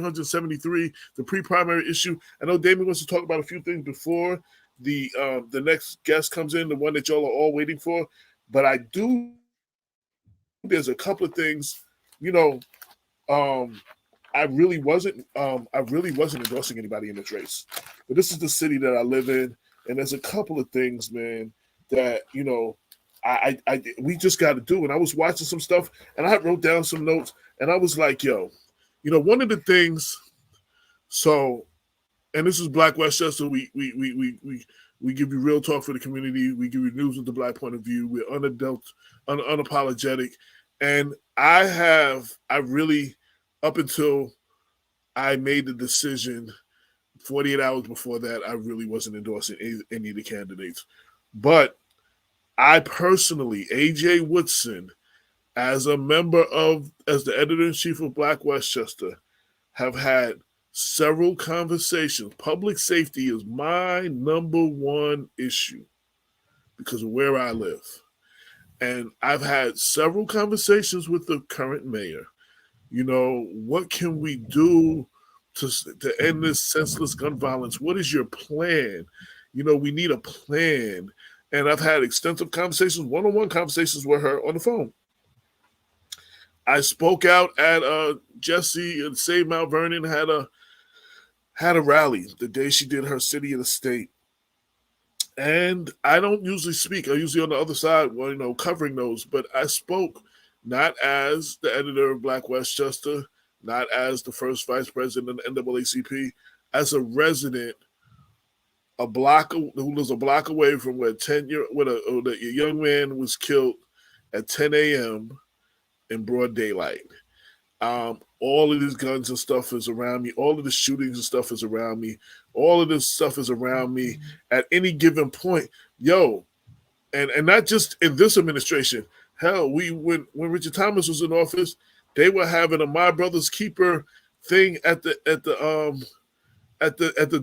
373, the pre-primary issue. I know Damon wants to talk about a few things before the next guest comes in, the one that y'all are all waiting for. But there's a couple of things, you know, um, I really wasn't endorsing anybody in this race. But this is the city that I live in, and there's a couple of things, man, that we just got to do. And I was watching some stuff, and I wrote down some notes, and I was like, yo, one of the things. So, and this is Black Westchester. We give you real talk for the community. We give you news with the Black point of view. We're unapologetic, and I really, up until I made the decision 48 hours before that, I really wasn't endorsing any of the candidates. But I personally, AJ Woodson, as the editor-in-chief of Black Westchester, have had several conversations. Public safety is my number one issue because of where I live. And I've had several conversations with the current mayor. What can we do to end this senseless gun violence? What is your plan? We need a plan. And I've had extensive conversations, one-on-one conversations with her on the phone. I spoke out at Jesse and Save Mount Vernon, had a rally the day she did her city and the state. And I don't usually speak. I'm usually on the other side, covering those. But I spoke not as the editor of Black Westchester, not as the first vice president of the NAACP, as a resident, who was a block away from where a young man was killed at 10 a.m. in broad daylight. All of these guns and stuff is around me. All of the shootings and stuff is around me. All of this stuff is around me at any given point. Yo, and not just in this administration. Hell, when Richard Thomas was in office, they were having a My Brother's Keeper thing at the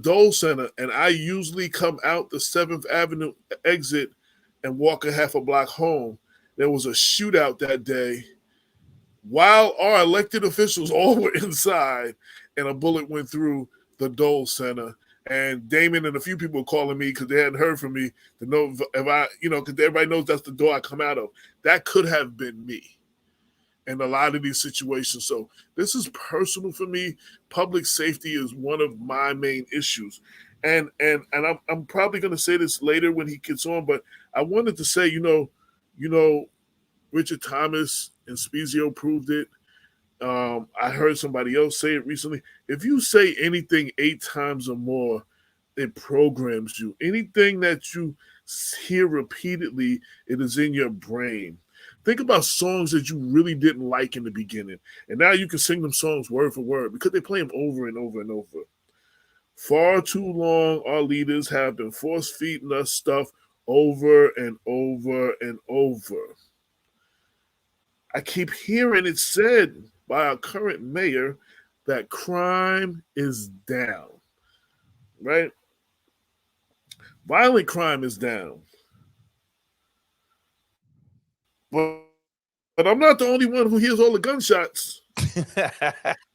Dole Center, and I usually come out the 7th Avenue exit and walk a half a block home. There was a shootout that day while our elected officials all were inside, and a bullet went through the Dole Center. And Damon and a few people were calling me because they hadn't heard from me to know if I, because everybody knows that's the door I come out of. That could have been me in a lot of these situations. So this is personal for me. Public safety is one of my main issues. And I'm probably going to say this later when he gets on, but I wanted to say, Richard Thomas and Spezio proved it. I heard somebody else say it recently. If you say anything 8 times or more, it programs you. Anything that you hear repeatedly, it is in your brain. Think about songs that you really didn't like in the beginning, and now you can sing them songs word for word because they play them over and over and over. Far too long, our leaders have been force-feeding us stuff over and over and over. I keep hearing it said by our current mayor that crime is down, right? Violent crime is down. But I'm not the only one who hears all the gunshots.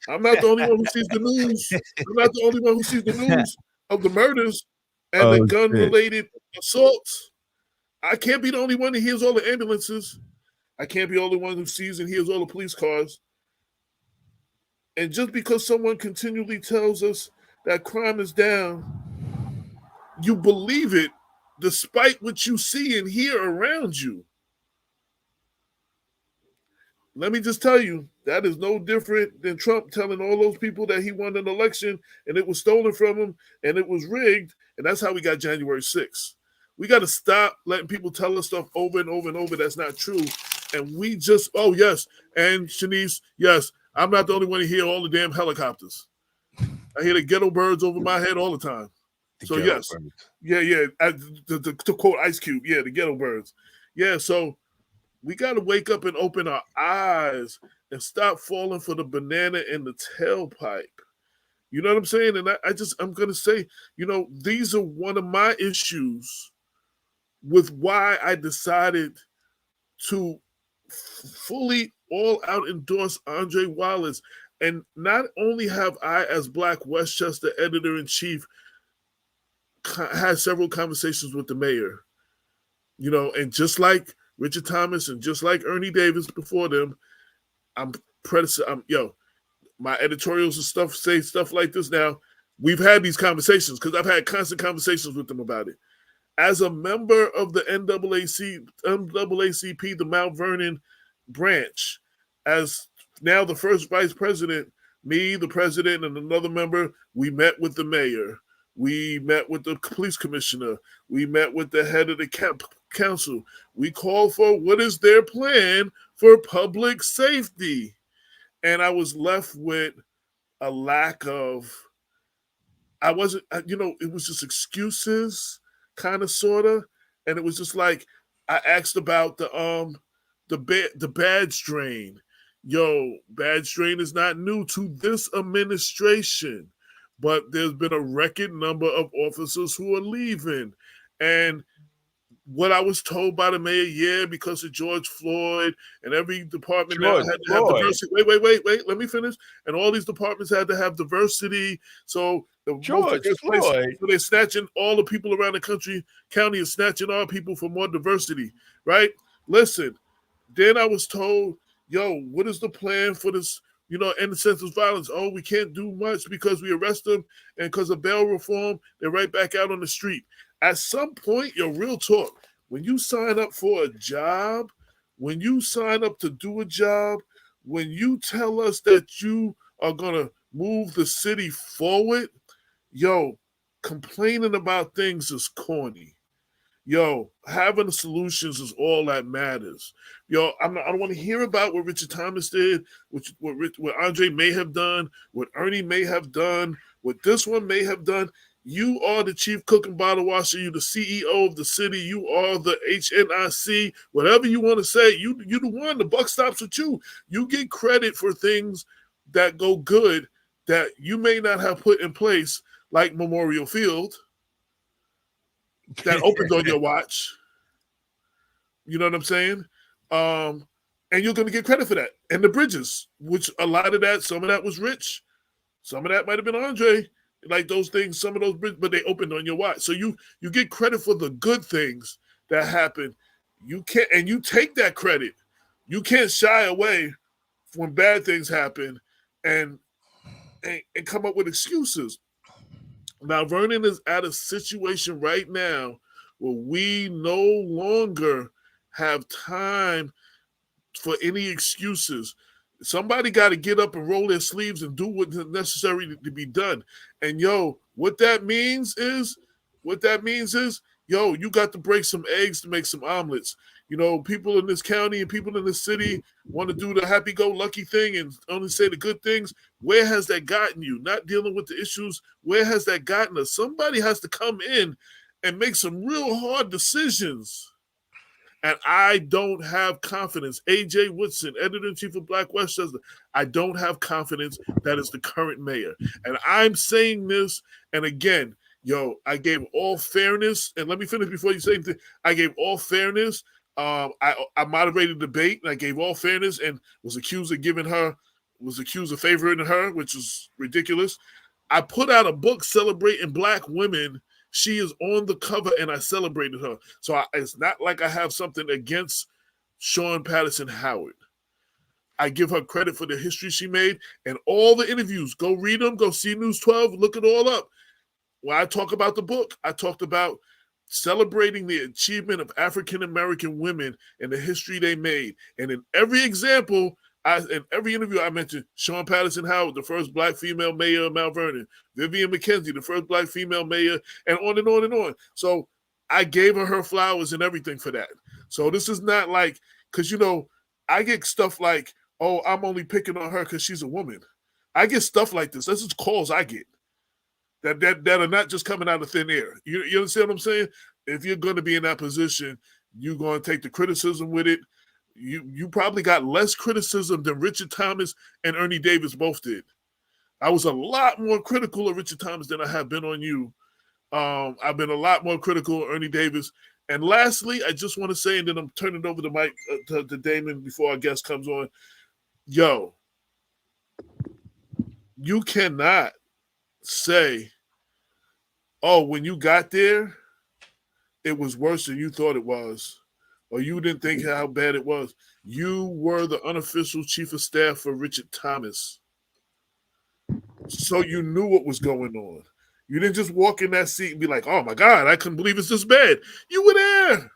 I'm not the only one who sees the news. I'm not the only one who sees the news of the murders and the gun-related assaults. I can't be the only one that hears all the ambulances. I can't be the only one who sees and hears all the police cars. And just because someone continually tells us that crime is down, you believe it despite what you see and hear around you. Let me just tell you, that is no different than Trump telling all those people that he won an election and it was stolen from him and it was rigged. And that's how we got January 6th. We got to stop letting people tell us stuff over and over and over that's not true. And we just, oh, yes. And Shanice, yes, I'm not the only one to hear all the damn helicopters. I hear the ghetto birds over my head all the time. So, yes. Birds. Yeah. To quote Ice Cube, yeah, the ghetto birds. Yeah, so we got to wake up and open our eyes and stop falling for the banana in the tailpipe. You know what I'm saying? And I'm going to say, these are one of my issues with why I decided to fully all out endorse Andre Wallace. And not only have I, as Black Westchester editor-in-chief, had several conversations with the mayor, and just like Richard Thomas and just like Ernie Davis before them, my editorials and stuff say stuff like this now. We've had these conversations because I've had constant conversations with them about it. As a member of the NAACP, the Mount Vernon branch, as now the first vice president, me, the president, and another member, we met with the mayor. We met with the police commissioner. We met with the head of the council. We called for what is their plan for public safety. And I was left with a lack of, it was just excuses, kind of, sort of. And it was just like, I asked about the badge drain. Badge drain is not new to this administration, but there's been a record number of officers who are leaving. And what I was told by the mayor, because of George Floyd, and every department now had to have diversity. Wait, let me finish. And all these departments had to have diversity. So George Floyd, so they're snatching all the people around the county is snatching our people for more diversity, right? Listen, then I was told, what is the plan for this, end senseless violence? Oh, we can't do much because we arrest them, and because of bail reform, they're right back out on the street. At some point, real talk, when you sign up for a job, when you sign up to do a job, when you tell us that you are going to move the city forward, complaining about things is corny. Having the solutions is all that matters. I don't want to hear about what Richard Thomas did, what Andre may have done, what Ernie may have done, what this one may have done. You are the chief cook and bottle washer. You're the CEO of the city. You are the HNIC. Whatever you want to say, you're the one. The buck stops with you. You get credit for things that go good that you may not have put in place, like Memorial Field, that opened on your watch. You know what I'm saying? And you're going to get credit for that. And the bridges, which a lot of that, some of that was Rich. Some of that might have been Andre. Like those things, some of those bridges, but they opened on your watch. So you get credit for the good things that happen. You can't, and you take that credit. You can't shy away when bad things happen and come up with excuses. Now, Vernon is at a situation right now where we no longer have time for any excuses. Somebody got to get up and roll their sleeves and do what's necessary to be done. And what that means is, you got to break some eggs to make some omelets. People in this county and people in this city want to do the happy-go-lucky thing and only say the good things. Where has that gotten you? Not dealing with the issues. Where has that gotten us? Somebody has to come in and make some real hard decisions. And I don't have confidence. A.J. Woodson, editor-in-chief of Black Westchester, I don't have confidence that is the current mayor. And I'm saying this, and again, I gave all fairness, and let me finish before you say anything. I gave all fairness. I moderated the debate, and I gave all fairness, and was accused of favoring her, which is ridiculous. I put out a book celebrating Black women. She is on the cover, and I celebrated her. So it's not like I have something against Sean Patterson Howard. I give her credit for the history she made and all the interviews. Go read them. Go see News 12. Look it all up. When I talk about the book, I talked about celebrating the achievement of African-American women and the history they made. And in every example, in every interview, I mentioned Sean Patterson Howard, the first Black female mayor of Mount Vernon, Vivian McKenzie, the first Black female mayor, and on and on and on. So I gave her flowers and everything for that. So this is not like, because, I get stuff like, oh, I'm only picking on her because she's a woman. I get stuff like this. This is calls I get that are not just coming out of thin air. You understand what I'm saying? If you're going to be in that position, you're going to take the criticism with it. You probably got less criticism than Richard Thomas and Ernie Davis both did. I was a lot more critical of Richard Thomas than I have been on you. I've been a lot more critical of Ernie Davis. And lastly, I just want to say, and then I'm turning over the mic to Damon before our guest comes on. you cannot say, oh, when you got there, it was worse than you thought it was, or you didn't think how bad it was. You were the unofficial chief of staff for Richard Thomas. So you knew what was going on. You didn't just walk in that seat and be like, oh my God, I couldn't believe it's this bad. You were there.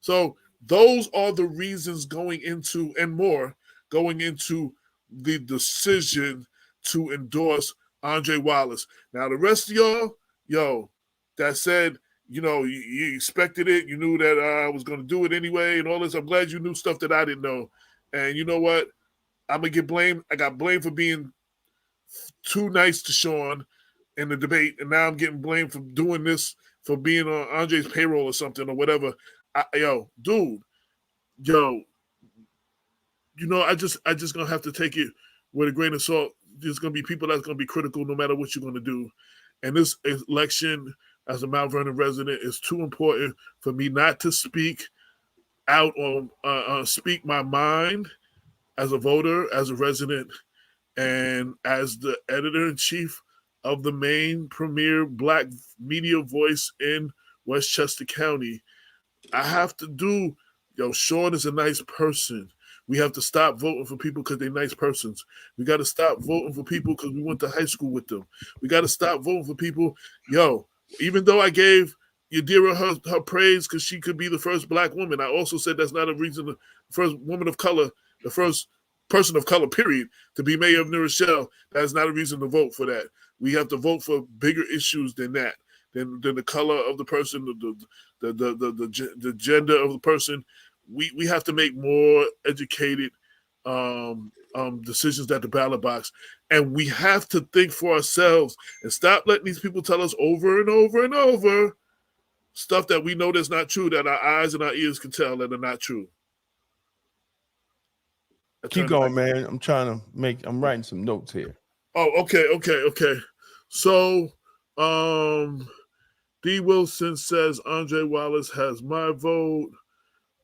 So those are the reasons going into, and more, going into the decision to endorse Andre Wallace. Now, the rest of y'all, that said, you expected it. You knew that I was going to do it anyway and all this. I'm glad you knew stuff that I didn't know. And you know what? I'm going to get blamed. I got blamed for being too nice to Sean in the debate. And now I'm getting blamed for doing this, for being on Andre's payroll or something or whatever. Dude, I just going to have to take it with a grain of salt. There's going to be people that's going to be critical no matter what you're going to do. And this election, as a Mount Vernon resident, is too important for me not to speak out or speak my mind as a voter, as a resident, and as the editor-in-chief of the main premier Black media voice in Westchester County. I have to do, Sean is a nice person. We have to stop voting for people because they're nice persons. We got to stop voting for people because we went to high school with them. We got to stop voting for people. Even though I gave Yadira her praise because she could be the first Black woman, I also said that's not a reason, the first woman of color, the first person of color, period, to be mayor of New Rochelle. That's not a reason to vote for that. We have to vote for bigger issues than that, than the color of the person, the gender of the person. We have to make more educated decisions at the ballot box. And we have to think for ourselves and stop letting these people tell us over and over and over stuff that we know that's not true, that our eyes and our ears can tell that are not true. Keep going, man. I'm writing some notes here. Oh, okay. So, D. Wilson says Andre Wallace has my vote.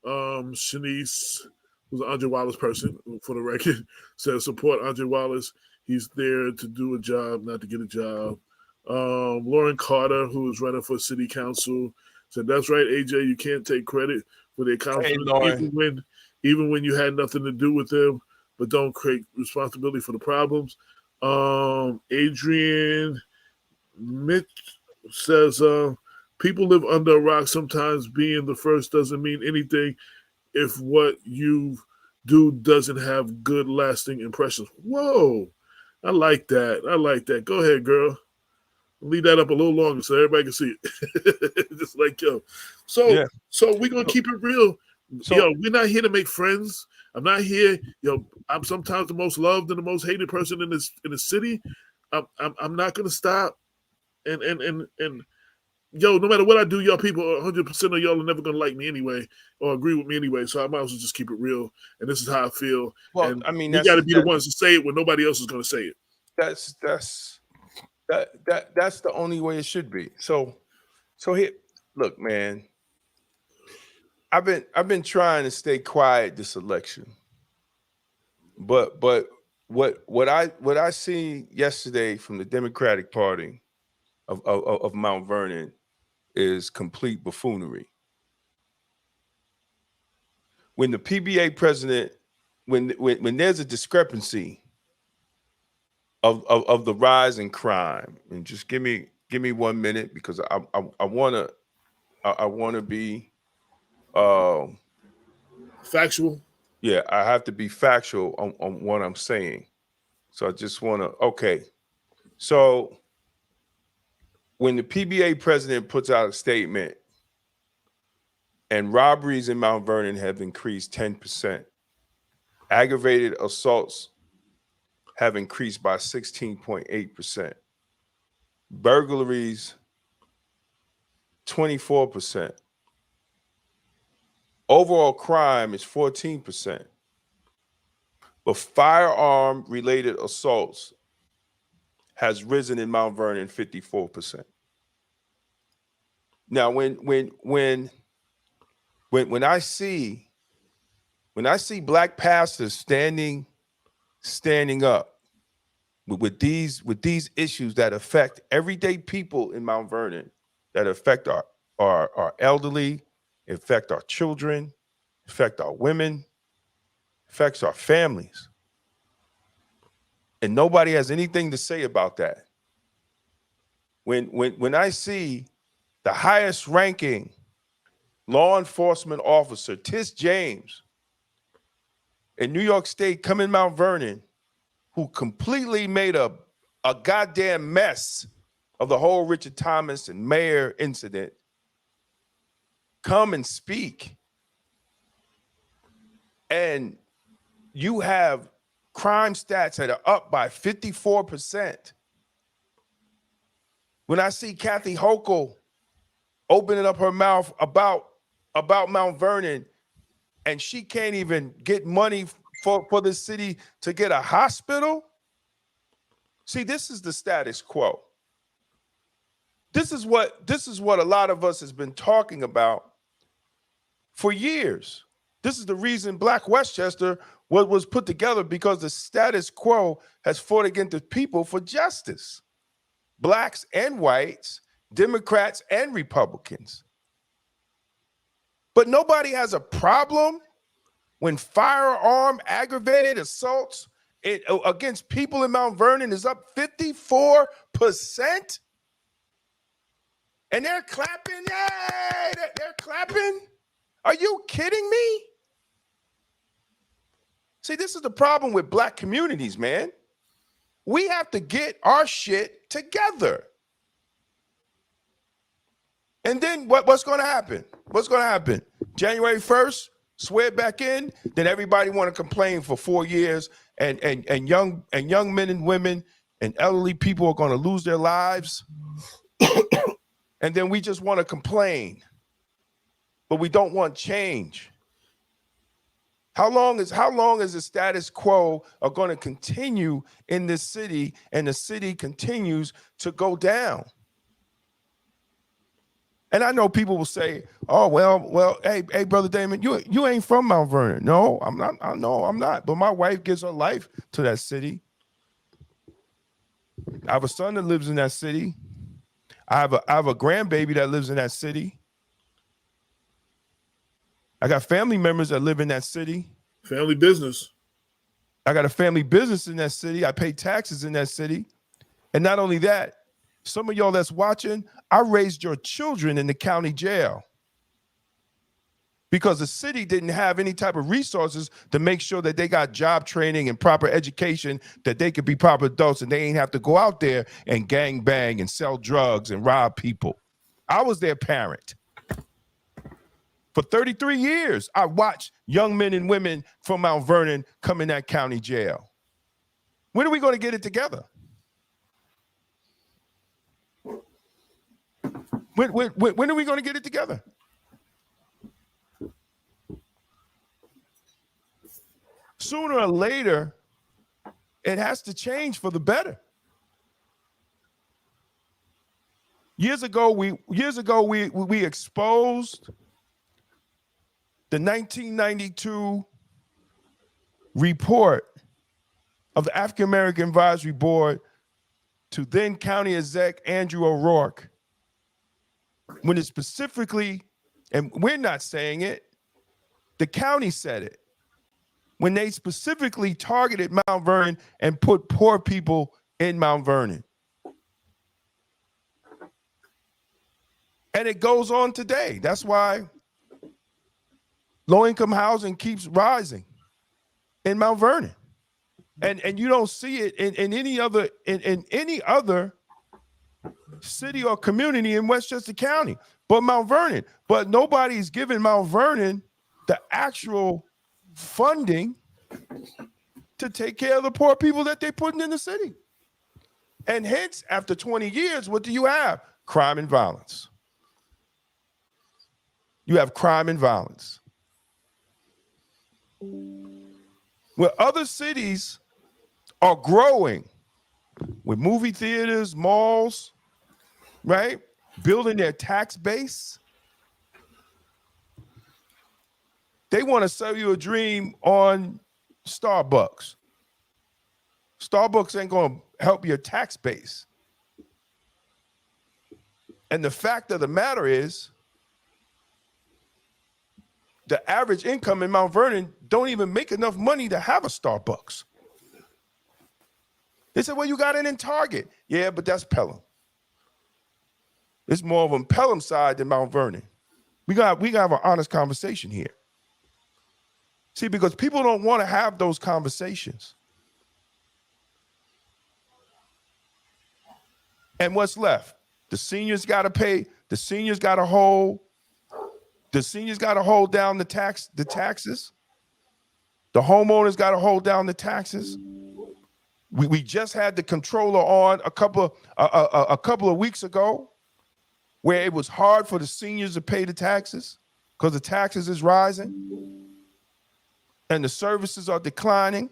Shanice, who's an Andre Wallace person, for the record, says support Andre Wallace. He's there to do a job, not to get a job. Lauren Carter, who is running for city council, said, that's right, AJ, you can't take credit for the accomplishment, even when you had nothing to do with them, but don't create responsibility for the problems. Adrian Mitch says, people live under a rock. Sometimes being the first doesn't mean anything if what you do doesn't have good, lasting impressions. Whoa, I like that. Go ahead, girl. Leave that up a little longer so everybody can see it. Just like, So we're going to keep it real. We're not here to make friends. I'm not here. I'm sometimes the most loved and the most hated person in the city. I'm not going to stop. And no matter what I do, y'all people, 100% of y'all are never going to like me anyway or agree with me anyway. So I might as well just keep it real. And this is how I feel. Well, and I mean, you got to be the ones to say it when nobody else is going to say it. That's the only way it should be. So here, look, man. I've been trying to stay quiet this election, but what I see yesterday from the Democratic Party of Mount Vernon is complete buffoonery. When the PBA president, when there's a discrepancy of the rise in crime, and just give me 1 minute because I wanna be factual. Yeah, I have to be factual on what I'm saying. So I just want to, okay. So when the PBA president puts out a statement and robberies in Mount Vernon have increased 10%, aggravated assaults have increased by 16.8%, burglaries 24%, overall crime is 14%, but firearm-related assaults has risen in Mount Vernon 54%. Now, when I see Black pastors standing up with these issues that affect everyday people in Mount Vernon, that affect our elderly, affect our children, affect our women, affects our families. And nobody has anything to say about that. When I see the highest ranking law enforcement officer, Tish James, in New York State, come in Mount Vernon, who completely made a goddamn mess of the whole Richard Thomas and Mayor incident, come and speak. And you have crime stats that are up by 54%. When I see Kathy Hochul opening up her mouth about Mount Vernon, and she can't even get money for the city to get a hospital. See, this is the status quo. This is what a lot of us has been talking about for years. This is the reason Black Westchester was put together, because the status quo has fought against the people for justice. Blacks and whites, Democrats and Republicans. But nobody has a problem when firearm aggravated assaults against people in Mount Vernon is up 54%. And they're clapping. Yay! They're clapping. Are you kidding me? See, this is the problem with Black communities, man. We have to get our shit together. And then what's going to happen? What's going to happen? January 1st, swear back in, then everybody want to complain for 4 years, and young men and women and elderly people are going to lose their lives. And then we just want to complain, but we don't want change. How long is the status quo are going to continue in this city, and the city continues to go down? And I know people will say, "Oh, well, hey, Brother Damon, you ain't from Mount Vernon." No, I'm not. I know I'm not. But my wife gives her life to that city. I have a son that lives in that city. I have a grandbaby that lives in that city. I got family members that live in that city. Family business. I got a family business in that city. I pay taxes in that city. And not only that, some of y'all that's watching, I raised your children in the county jail because the city didn't have any type of resources to make sure that they got job training and proper education, that they could be proper adults and they ain't have to go out there and gang bang and sell drugs and rob people. I was their parent. For 33 years, I watched young men and women from Mount Vernon come in that county jail. When are we going to get it together? When are we going to get it together? Sooner or later, it has to change for the better. Years ago, we exposed the 1992 report of the African American Advisory Board to then County Exec Andrew O'Rourke, when it specifically, and we're not saying it, the county said it, when they specifically targeted Mount Vernon and put poor people in Mount Vernon. And it goes on today. That's why low-income housing keeps rising in Mount Vernon. And you don't see it in any other city or community in Westchester County, but Mount Vernon. But nobody's giving Mount Vernon the actual funding to take care of the poor people that they're putting in the city. And hence, after 20 years, what do you have? Crime and violence. You have crime and violence. Where other cities are growing with movie theaters, malls, right? Building their tax base. They want to sell you a dream on Starbucks. Starbucks ain't going to help your tax base. And the fact of the matter is, the average income in Mount Vernon don't even make enough money to have a Starbucks. They said, well, you got it in Target. Yeah, but that's Pelham. It's more of a Pelham side than Mount Vernon. We got to have an honest conversation here. See, because people don't want to have those conversations. And what's left? The seniors got to pay. The seniors got to hold. The seniors got to hold down the taxes. The homeowners got to hold down the taxes. We just had the controller on a couple of weeks ago, where it was hard for the seniors to pay the taxes because the taxes is rising and the services are declining.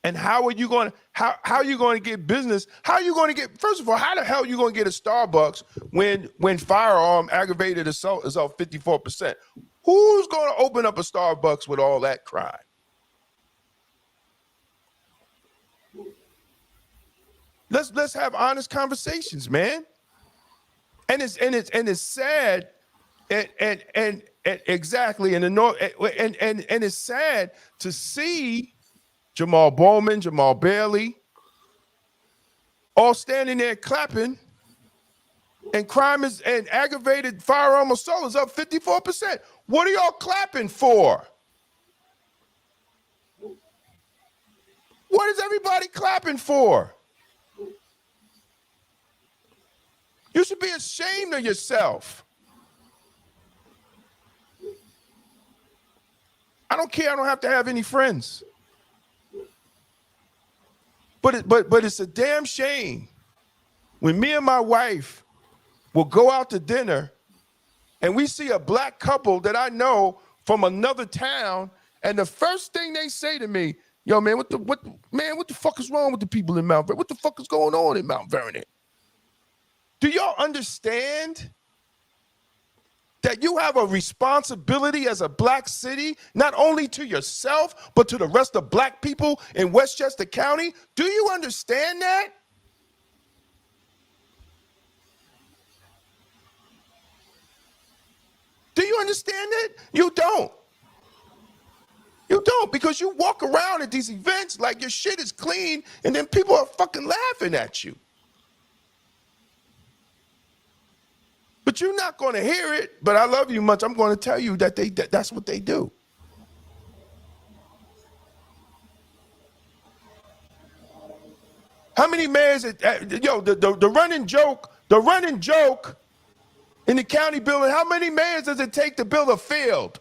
And how are you going to get business? How are you going to get, first of all, how the hell are you going to get a Starbucks when firearm aggravated assault is up 54%? Who's going to open up a Starbucks with all that crime? Let's have honest conversations, man. And it's sad, and exactly in the north, and it's sad to see Jamal Bowman, Jamal Bailey, all standing there clapping, and crime is and aggravated firearm assault is up 54%. What are y'all clapping for? What is everybody clapping for? You should be ashamed of yourself. I don't care. I don't have to have any friends. But it's a damn shame when me and my wife will go out to dinner and we see a black couple that I know from another town, and the first thing they say to me, yo, man, what the fuck is wrong with the people in Mount Vernon? What the fuck is going on in Mount Vernon? Do y'all understand that you have a responsibility as a black city, not only to yourself, but to the rest of black people in Westchester County? Do you understand that? Do you understand it? You don't. You don't, because you walk around at these events like your shit is clean, and then people are fucking laughing at you. But you're not going to hear it, but I love you much. I'm going to tell you that that's what they do. How many mayors, the running joke in the county building, how many mayors does it take to build a field?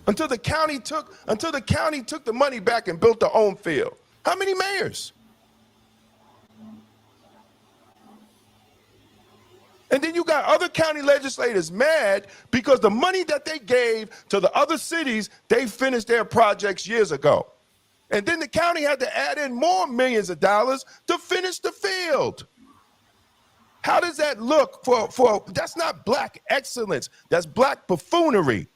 Until the county took the money back and built their own field. How many mayors? And then you got other county legislators mad because the money that they gave to the other cities, they finished their projects years ago. And then the county had to add in more millions of dollars to finish the field. How does that look for that's not black excellence, that's black buffoonery.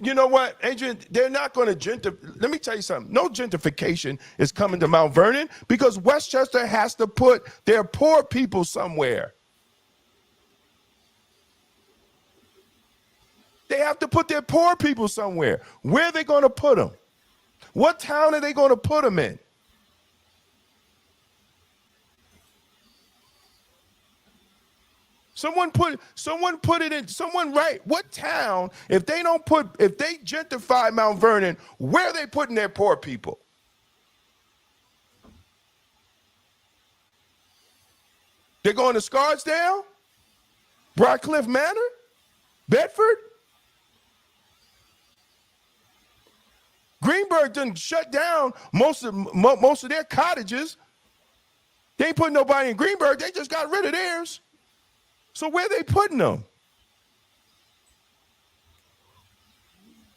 You know what, Adrian? They're not going to let me tell you something. No gentrification is coming to Mount Vernon because Westchester has to put their poor people somewhere. They have to put their poor people somewhere. Where are they going to put them? What town are they going to put them in? Someone write what town, if they gentrify Mount Vernon, where are they putting their poor people? They're going to Scarsdale, Broadcliff Manor, Bedford. Greenberg done shut down most of their cottages. They ain't putting nobody in Greenberg. They just got rid of theirs. So where are they putting them?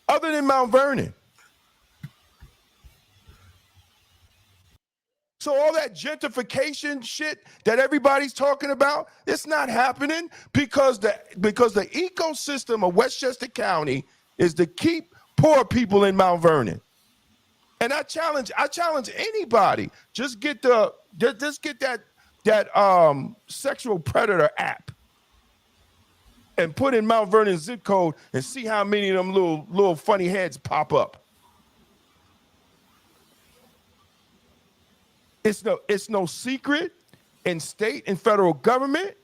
Other than Mount Vernon. So all that gentrification shit that everybody's talking about, it's not happening because the ecosystem of Westchester County is to keep poor people in Mount Vernon. And I challenge anybody, just get that sexual predator app and put in Mount Vernon zip code and see how many of them little funny heads pop up. It's no secret in state and federal government.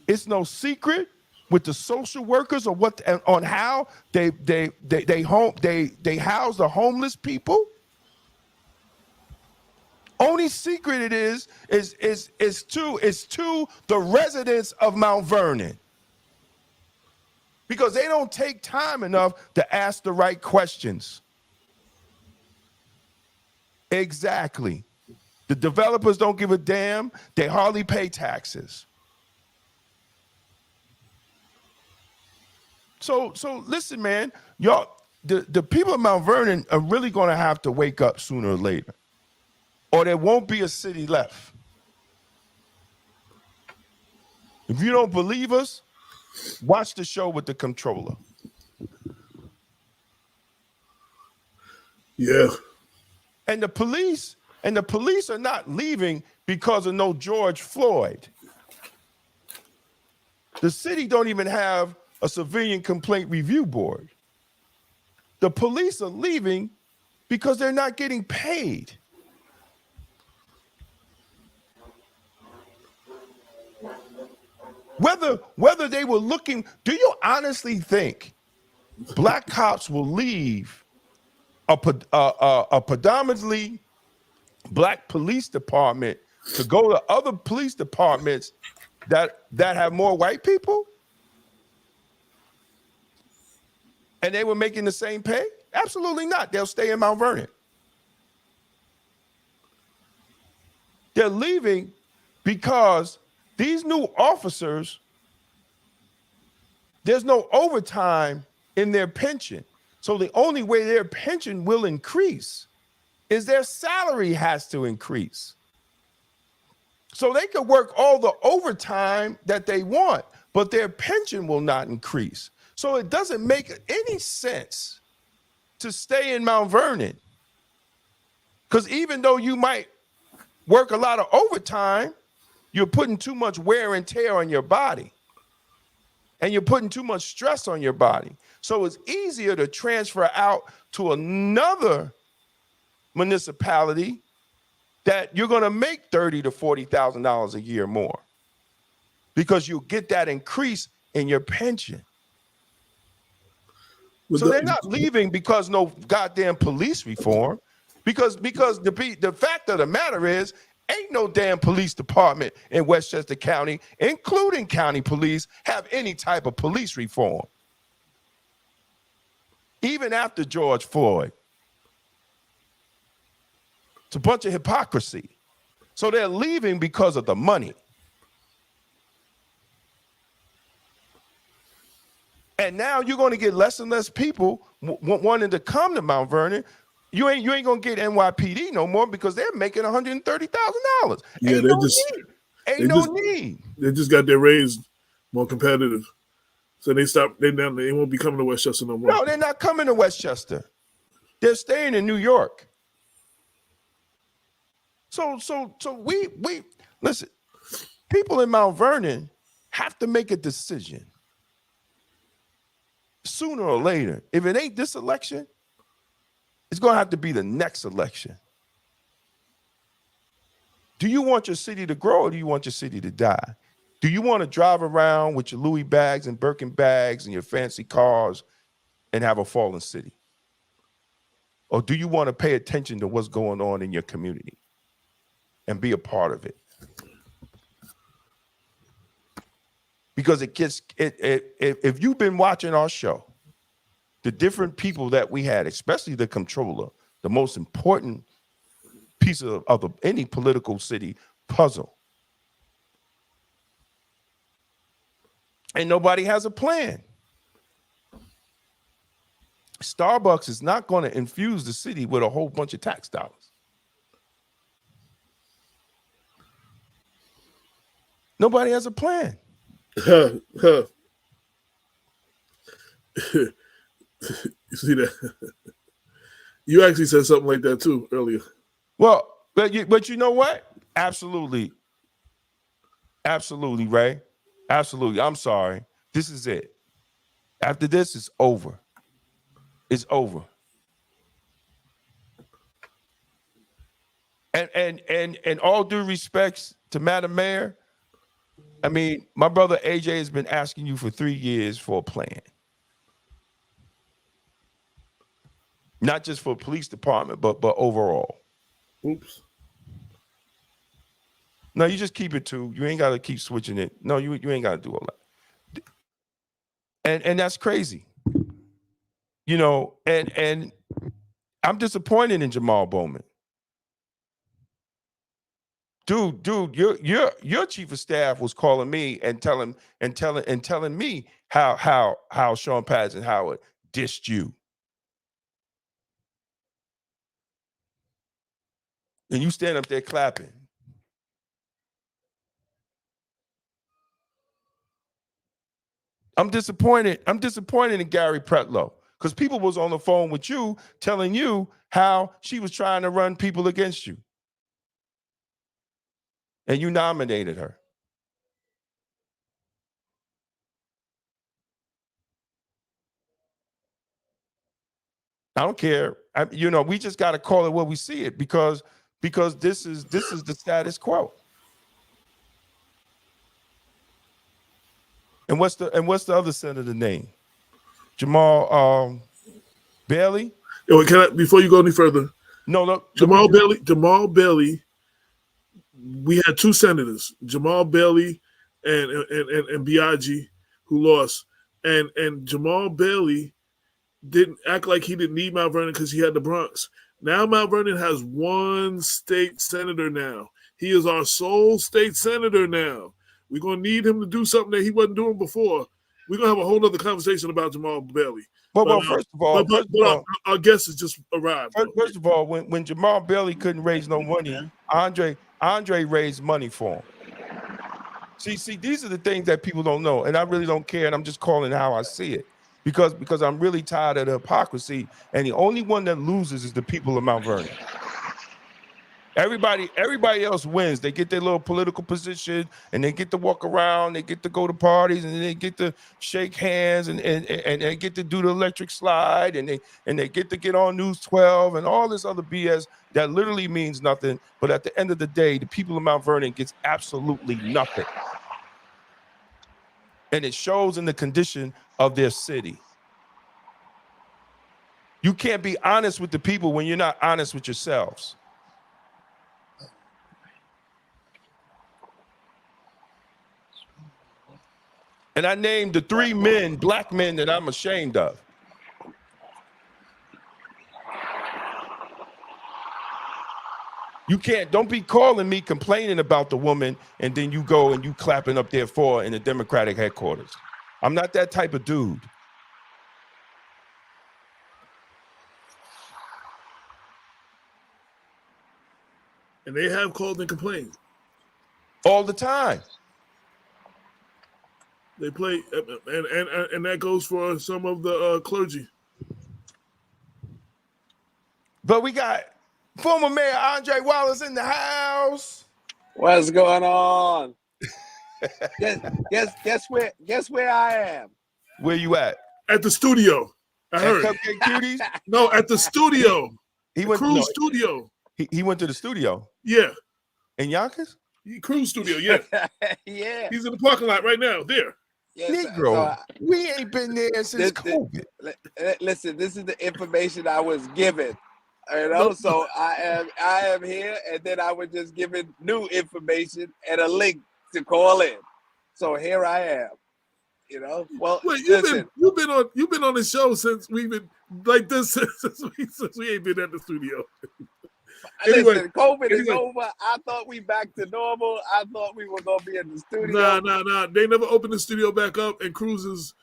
It's no secret with the social workers or on how they house the homeless people. Only secret it is to the residents of Mount Vernon, because they don't take time enough to ask the right questions. Exactly. The developers don't give a damn. They hardly pay taxes. So listen, man, y'all, the people of Mount Vernon are really going to have to wake up sooner or later, or there won't be a city left. If you don't believe us, watch the show with the controller. Yeah. And the police are not leaving because of no George Floyd. The city don't even have a civilian complaint review board. The police are leaving because they're not getting paid. Whether they were looking, do you honestly think black cops will leave a predominantly black police department to go to other police departments that have more white people? And they were making the same pay? Absolutely not. They'll stay in Mount Vernon. They're leaving because these new officers, there's no overtime in their pension. So the only way their pension will increase is their salary has to increase. So they could work all the overtime that they want, but their pension will not increase. So it doesn't make any sense to stay in Mount Vernon. Because even though you might work a lot of overtime, you're putting too much wear and tear on your body. And you're putting too much stress on your body. So it's easier to transfer out to another municipality that you're going to make $30,000 to $40,000 a year more, because you get that increase in your pension. So they're not leaving because no goddamn police reform, because the fact of the matter is, ain't no damn police department in Westchester County, including county police, have any type of police reform. Even after George Floyd. It's a bunch of hypocrisy. So they're leaving because of the money. And now you're going to get less and less people wanting to come to Mount Vernon. You ain't going to get NYPD no more because they're making $130,000. Yeah, Ain't no need. They just got their raised more competitive. So they stopped. They won't be coming to Westchester no more. No, they're not coming to Westchester. They're staying in New York. So we listen. People in Mount Vernon have to make a decision sooner or later. If it ain't this election, it's going to have to be the next election. Do you want your city to grow, or do you want your city to die? Do you want to drive around with your Louis bags and Birkin bags and your fancy cars and have a fallen city? Or do you want to pay attention to what's going on in your community and be a part of it? Because if you've been watching our show, the different people that we had, especially the controller, the most important piece of any political city puzzle. And nobody has a plan. Starbucks is not going to infuse the city with a whole bunch of tax dollars. Nobody has a plan. You see that? You actually said something like that too earlier. Well, but you know what? Absolutely, Ray. Absolutely. I'm sorry. This is it. After this, it's over. It's over. And all due respects to Madam Mayor, I mean, my brother AJ has been asking you for 3 years for a plan. Not just for police department, but overall. Oops. No, you just keep it 2. You ain't got to keep switching it. No, you ain't got to do all that. And that's crazy. You know, and I'm disappointed in Jamal Bowman. Dude, your chief of staff was calling me and telling me how Sean Patterson Howard dissed you. And you stand up there clapping. I'm disappointed in Gary Pretlow because people was on the phone with you telling you how she was trying to run people against you. And you nominated her. I don't care. We just got to call it what we see it because this is the status quo. And what's the other senator name? Jamal Bailey? Yo, before you go any further? No, look. Jamal Bailey. We had 2 senators, Jamal Bailey and Biaggi, who lost. And Jamal Bailey didn't act like he didn't need Mount Vernon because he had the Bronx. Now Mount Vernon has 1 state senator now. He is our sole state senator now. We're going to need him to do something that he wasn't doing before. We're going to have a whole other conversation about Jamal Bailey. Well, first of all, our guest has just arrived. First of all, when Jamal Bailey couldn't raise no money, Andre raised money for him. See, these are the things that people don't know, and I really don't care, and I'm just calling how I see it. Because I'm really tired of the hypocrisy, and the only one that loses is the people of Mount Vernon. Everybody else wins. They get their little political position, and they get to walk around, they get to go to parties, and they get to shake hands, and they get to do the electric slide, and they get to get on News 12 and all this other BS that literally means nothing. But at the end of the day, the people of Mount Vernon gets absolutely nothing. And it shows in the condition of their city. You can't be honest with the people when you're not honest with yourselves. And I named the 3 black men that I'm ashamed of. Don't be calling me complaining about the woman and then you go and you clapping up there for her in the Democratic headquarters. I'm not that type of dude. And they have called and complained. All the time. They play, and that goes for some of the clergy. But we got former Mayor Andre Wallace in the house. What's going on? Guess where I am? Where you at? At the studio. I heard. Cupcake Cuties? No, at the studio. Cruise studio. He went to the studio. Yeah. In Yonkers? Cruise studio, yeah. Yeah. He's in the parking lot right now. There. Yes, Negro, we ain't been there since COVID. Listen, this is the information I was given. You know, so I am here, and then I was just given new information and a link to call in. So here I am. You know, well, wait, you've been on the show since we've been like this since we ain't been at the studio. Listen, COVID is over. I thought we back to normal. I thought we were gonna be in the studio. Nah. They never opened the studio back up, and Cruz is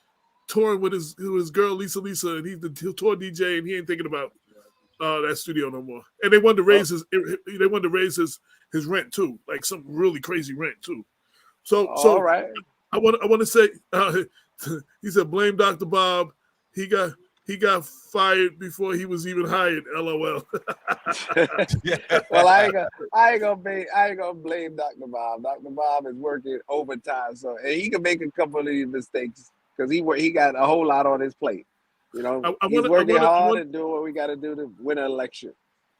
touring with his girl Lisa, and he's the tour DJ, and he ain't thinking about that studio no more. And they wanted to raise his rent too, like some really crazy rent too. All right. I want to say, he said, blame Dr. Bob. He got fired before he was even hired. LOL. Well, I ain't gonna blame Dr. Bob. Dr. Bob is working overtime, so and he can make a couple of these mistakes because he got a whole lot on his plate. You know, he's working hard and doing what we got to do to win an election.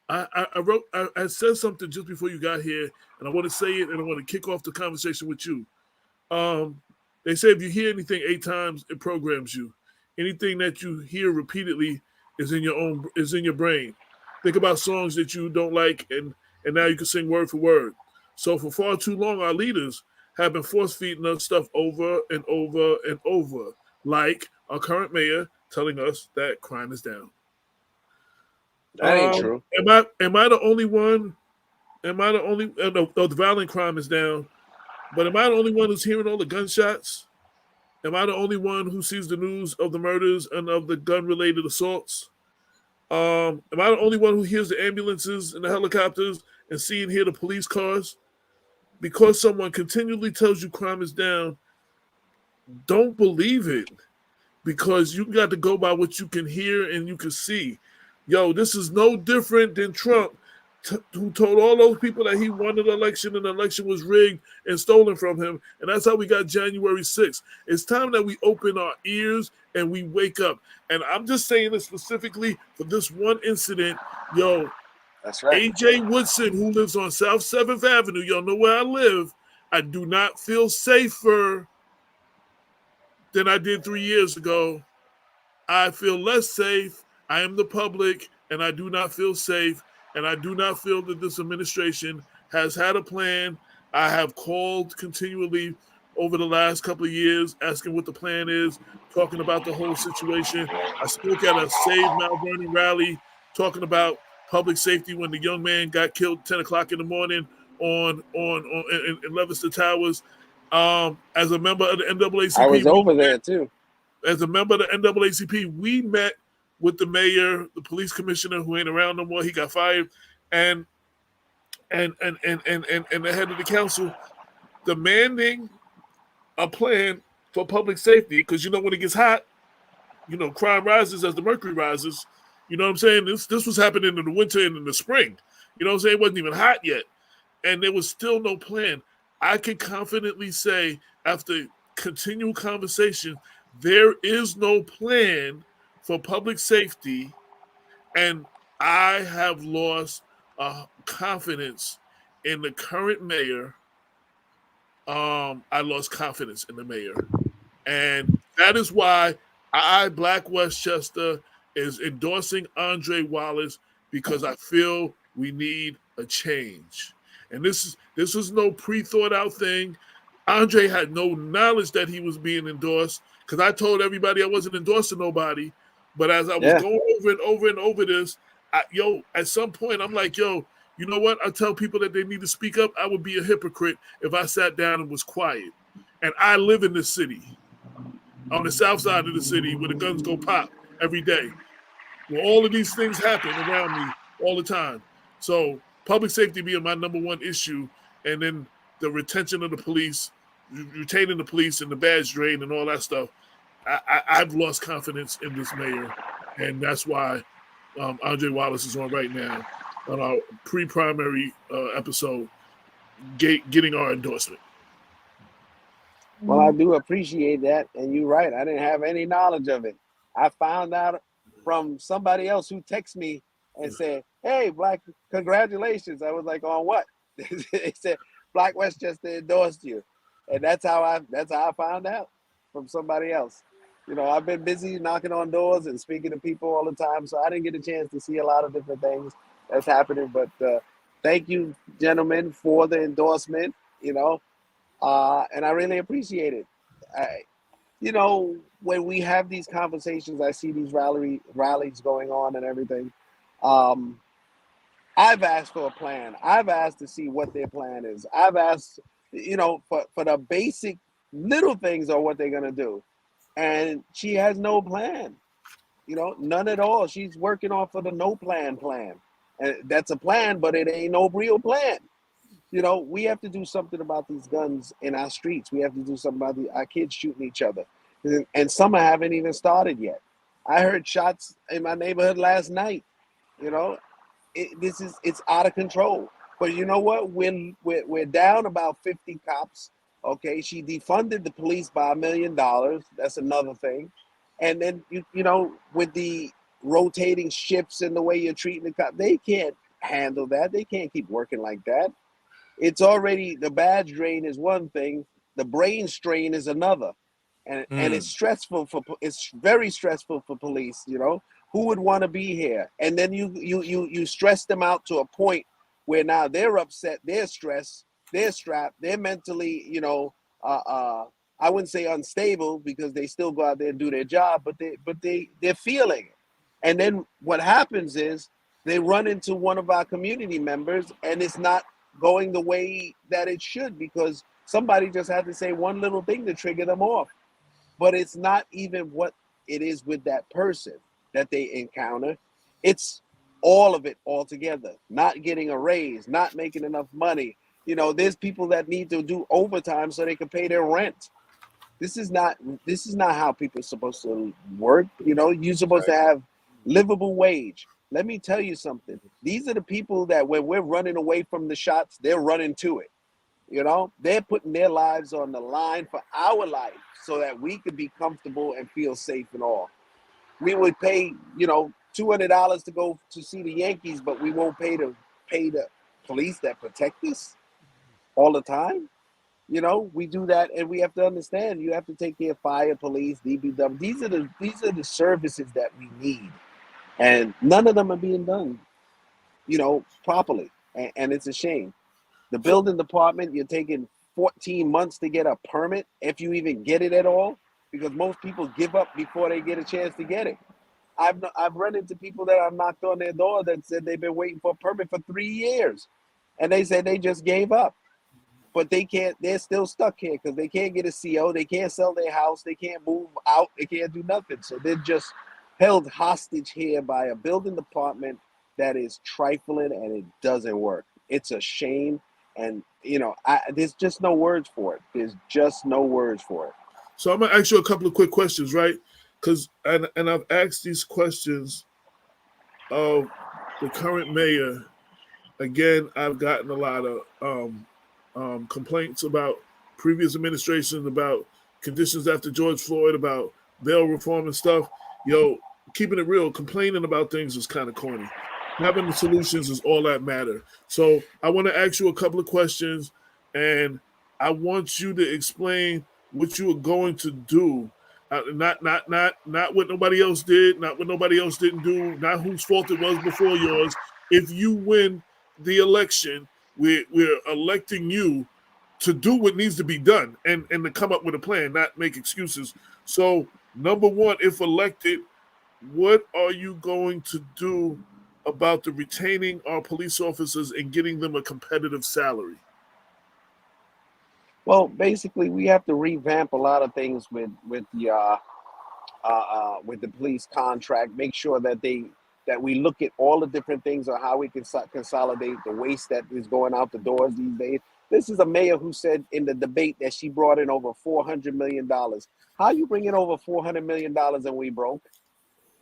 I said something just before you got here, and I want to say it, and I want to kick off the conversation with you. They say if you hear anything 8 times, it programs you. Anything that you hear repeatedly is in your brain. Think about songs that you don't like, and now you can sing word for word. So for far too long, our leaders have been force-feeding us stuff over and over and over, like our current mayor telling us that crime is down. That ain't true. Am I the only one? Am I the only? The violent crime is down, but am I the only one who's hearing all the gunshots? Am I the only one who sees the news of the murders and of the gun-related assaults? Am I the only one who hears the ambulances and the helicopters and see and hear the police cars? Because someone continually tells you crime is down, don't believe it. Because you got to go by what you can hear and you can see. Yo, this is no different than Trump, who told all those people that he won an election and the election was rigged and stolen from him. And that's how we got January 6th. It's time that we open our ears and we wake up. And I'm just saying this specifically for this one incident. Yo, that's right. AJ Woodson, who lives on South 7th Avenue, y'all know where I live. I do not feel safer than I did 3 years ago. I feel less safe. I am the public, and I do not feel safe. And I do not feel that this administration has had a plan. I have called continually over the last couple of years, asking what the plan is, talking about the whole situation. I spoke at a Save Mount Vernon rally, talking about public safety when the young man got killed 10 o'clock in the morning in Leicester Towers. As a member of the NAACP, I was over there too. As a member of the NAACP, we met with the mayor, the police commissioner who ain't around no more. He got fired, and the head of the council, demanding a plan for public safety. Because when it gets hot, crime rises as the mercury rises. You know what I'm saying? This was happening in the winter and in the spring. You know what I'm saying? It wasn't even hot yet, and there was still no plan. I can confidently say, after continual conversation, there is no plan for public safety, and I have lost confidence in the current mayor. I lost confidence in the mayor, and that is why Black Westchester, is endorsing Andre Wallace, because I feel we need a change. And this is no pre-thought out thing. Andre had no knowledge that he was being endorsed, because I told everybody I wasn't endorsing nobody. But as I was going over and over and over this, at some point, I'm like, you know what? I tell people that they need to speak up. I would be a hypocrite if I sat down and was quiet. And I live in this city, on the south side of the city, where the guns go pop every day, where all of these things happen around me all the time. So public safety being my number one issue, and then the retention of the police, retaining the police and the badge drain and all that stuff. I've lost confidence in this mayor, and that's why Andre Wallace is on right now on our pre-primary episode, getting our endorsement. Well, I do appreciate that, and you're right. I didn't have any knowledge of it. I found out from somebody else who texted me and said, "Hey, Black, congratulations." I was like, "On what?" They said, "Black Westchester endorsed you," and that's how I found out, from somebody else. I've been busy knocking on doors and speaking to people all the time, so I didn't get a chance to see a lot of different things that's happening. But thank you, gentlemen, for the endorsement. And I really appreciate it. When we have these conversations, I see these rallies going on and everything. I've asked for a plan. I've asked to see what their plan is. I've asked, for the basic little things of what they're going to do. And she has no plan, none at all. She's working off of the no plan. And that's a plan, but it ain't no real plan. You know, we have to do something about these guns in our streets. We have to do something about our kids shooting each other. And some haven't even started yet. I heard shots in my neighborhood last night. You know, it's out of control. But you know what? We're down about 50 cops. Okay, she defunded the police by $1 million. That's another thing. And then you know, with the rotating shifts and the way you're treating the cops, they can't handle that. They can't keep working like that. It's already, the badge drain is one thing, the brain strain is another, and it's stressful it's very stressful for police. You know, who would want to be here? And then you stress them out to a point where now they're upset, they're stressed, they're strapped, they're mentally, you know, I wouldn't say unstable, because they still go out there and do their job, but they're feeling it. And then what happens is they run into one of our community members, and it's not going the way that it should, because somebody just had to say one little thing to trigger them off. But it's not even what it is with that person that they encounter. It's all of it all together. Not getting a raise, not making enough money. You know, there's people that need to do overtime so they can pay their rent. This is not how people are supposed to work. You know, you're supposed to have livable wage. Let me tell you something. These are the people that when we're running away from the shots, they're running to it. You know, they're putting their lives on the line for our life so that we could be comfortable and feel safe and all. We would pay, you know, $200 to go to see the Yankees, but we won't pay the police that protect us all the time. You know, we do that, and we have to understand you have to take care of fire, police, DPW. These are the services that we need. And none of them are being done, you know, properly. And it's a shame. The building department, you're taking 14 months to get a permit, if you even get it at all, because most people give up before they get a chance to get it. I've run into people that I've knocked on their door that said they've been waiting for a permit for 3 years. And they said they just gave up. But they're still stuck here because they can't get a CO, they can't sell their house, they can't move out, they can't do nothing. So they're just held hostage here by a building department that is trifling, and it doesn't work. It's a shame. And, you know, there's just no words for it. There's just no words for it. So I'm going to ask you a couple of quick questions, right? Because, and I've asked these questions of the current mayor. Again, I've gotten a lot of complaints about previous administrations, about conditions after George Floyd, about bail reform and stuff. Yo, keeping it real, complaining about things is kind of corny. Having the solutions is all that matter. So I want to ask you a couple of questions, and I want you to explain what you are going to do. Not what nobody else did, not what nobody else didn't do, not whose fault it was before yours. If you win the election, we're electing you to do what needs to be done and to come up with a plan, not make excuses. So, number one, if elected, what are you going to do about the retaining our police officers and getting them a competitive salary? Well, basically, we have to revamp a lot of things with the police contract. Make sure that we look at all the different things on how we can consolidate the waste that is going out the doors these days. This is a mayor who said in the debate that she brought in over $400 million. How you bring in over $400 million and we broke?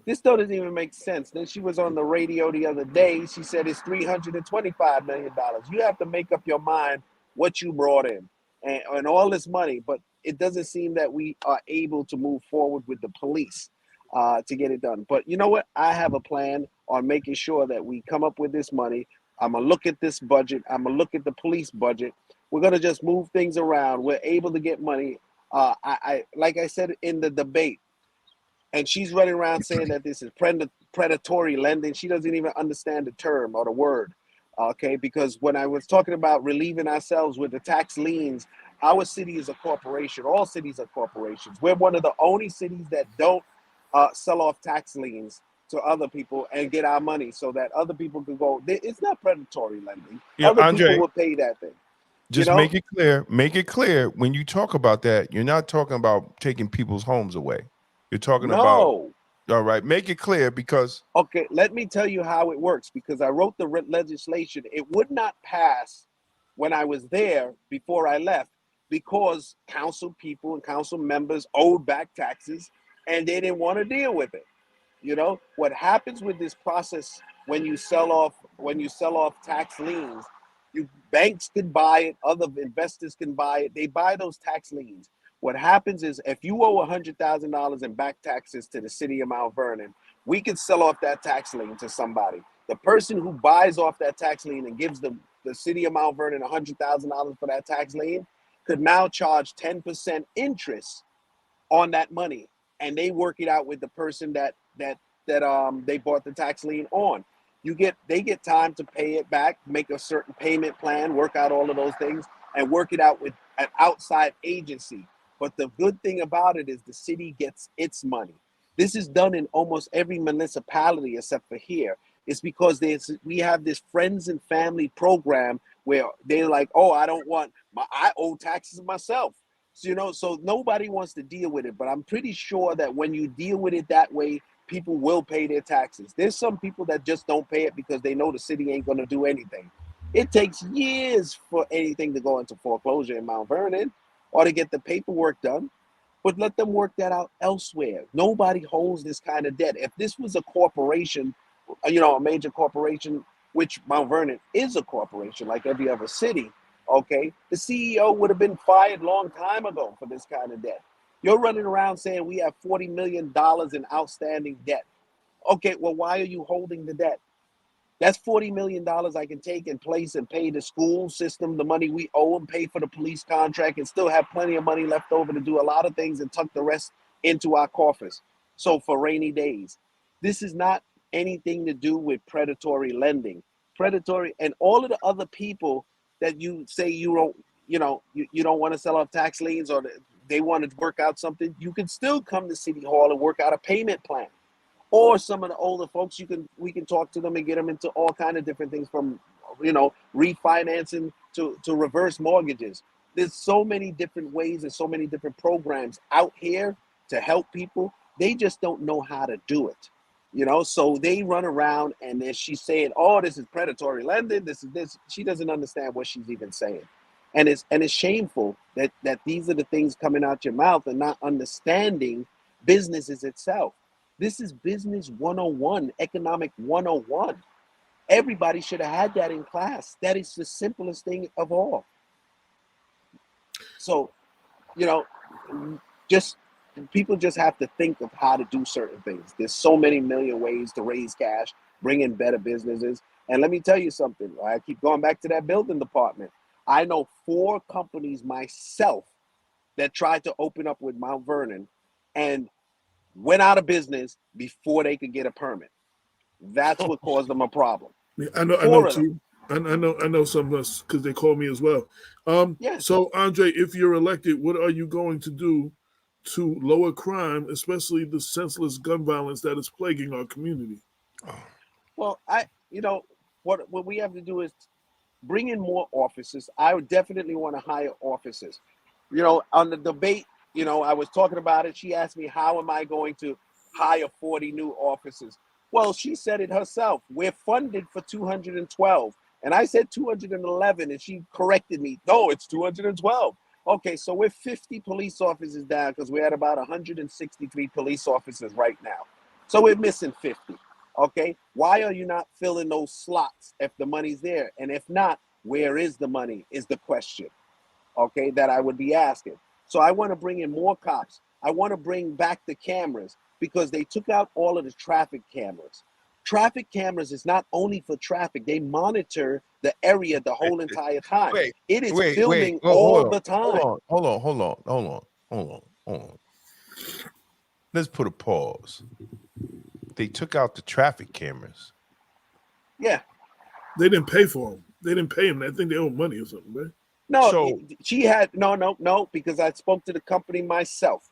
This still doesn't even make sense. Then she was on the radio the other day. She said it's $325 million. You have to make up your mind what you brought in and all this money. But it doesn't seem that we are able to move forward with the police to get it done. But you know what? I have a plan on making sure that we come up with this money. I'm going to look at this budget. I'm going to look at the police budget. We're going to just move things around. We're able to get money. Like I said in the debate, and she's running around saying that this is predatory lending. She doesn't even understand the term or the word, okay? Because when I was talking about relieving ourselves with the tax liens, our city is a corporation. All cities are corporations. We're one of the only cities that don't sell off tax liens to other people and get our money so that other people can go. It's not predatory lending. Yeah, other Andre, people will pay that thing. Just make it clear when you talk about that, you're not talking about taking people's homes away. You're talking about, all right, make it clear because. Okay, let me tell you how it works, because I wrote the legislation. It would not pass when I was there before I left, because council people and council members owed back taxes and they didn't want to deal with it. You know what happens with this process when you sell off tax liens, you banks can buy it, other investors can buy it. They buy those tax liens. What happens is if you owe $100,000 in back taxes to the city of Mount Vernon, we can sell off that tax lien to somebody. The person who buys off that tax lien and gives the city of Mount Vernon $100,000 for that tax lien could now charge 10% interest on that money, and they work it out with the person that they bought the tax lien on. They get time to pay it back, make a certain payment plan, work out all of those things, and work it out with an outside agency. But the good thing about it is the city gets its money. This is done in almost every municipality except for here. It's because we have this friends and family program where they're like, oh, I owe taxes myself. So, so nobody wants to deal with it. But I'm pretty sure that when you deal with it that way, people will pay their taxes. There's some people that just don't pay it because they know the city ain't going to do anything. It takes years for anything to go into foreclosure in Mount Vernon or to get the paperwork done. But let them work that out elsewhere. Nobody holds this kind of debt. If this was a corporation, a major corporation, which Mount Vernon is a corporation like every other city, okay, the CEO would have been fired a long time ago for this kind of debt. You're running around saying we have $40 million in outstanding debt. Okay, well, why are you holding the debt? That's $40 million I can take in place and pay the school system the money we owe and pay for the police contract and still have plenty of money left over to do a lot of things and tuck the rest into our coffers. So for rainy days, this is not anything to do with predatory lending. Predatory and all of the other people that you say you don't want to sell off tax liens or they want to work out something, you can still come to City Hall and work out a payment plan. Or some of the older folks, we can talk to them and get them into all kind of different things from, refinancing to reverse mortgages. There's so many different ways and so many different programs out here to help people. They just don't know how to do it. So they run around and then she's saying, oh, this is predatory lending. This is this. She doesn't understand what she's even saying. And it's shameful that these are the things coming out your mouth and not understanding businesses itself. This is business 101, economic 101. Everybody should have had that in class. That is the simplest thing of all. So, people just have to think of how to do certain things. There's so many million ways to raise cash, bring in better businesses. And let me tell you something. I keep going back to that building department. I know 4 companies myself that tried to open up with Mount Vernon and went out of business before they could get a permit. That's what caused them a problem. Yeah, I know too. I know some of us because they call me as well. Yes. So Andre, if you're elected, what are you going to do to lower crime, especially the senseless gun violence that is plaguing our community? Well, what we have to do is bring in more officers. I would definitely want to hire officers. On the debate, I was talking about it. She asked me, how am I going to hire 40 new officers? Well, she said it herself. We're funded for 212. And I said 211, and she corrected me. No, it's 212. Okay, so we're 50 police officers down because we're at about 163 police officers right now. So we're missing 50. Okay, why are you not filling those slots if the money's there? And if not, where is the money is the question, okay, that I would be asking. So I want to bring in more cops. I want to bring back the cameras because they took out all of the traffic cameras. Traffic cameras is not only for traffic. They monitor the area the whole entire time. It is filming all the time. Hold on. Let's put a pause. They took out the traffic cameras. Yeah. They didn't pay for them. They didn't pay them. I think they owe money or something, right? No, she had no, because I spoke to the company myself.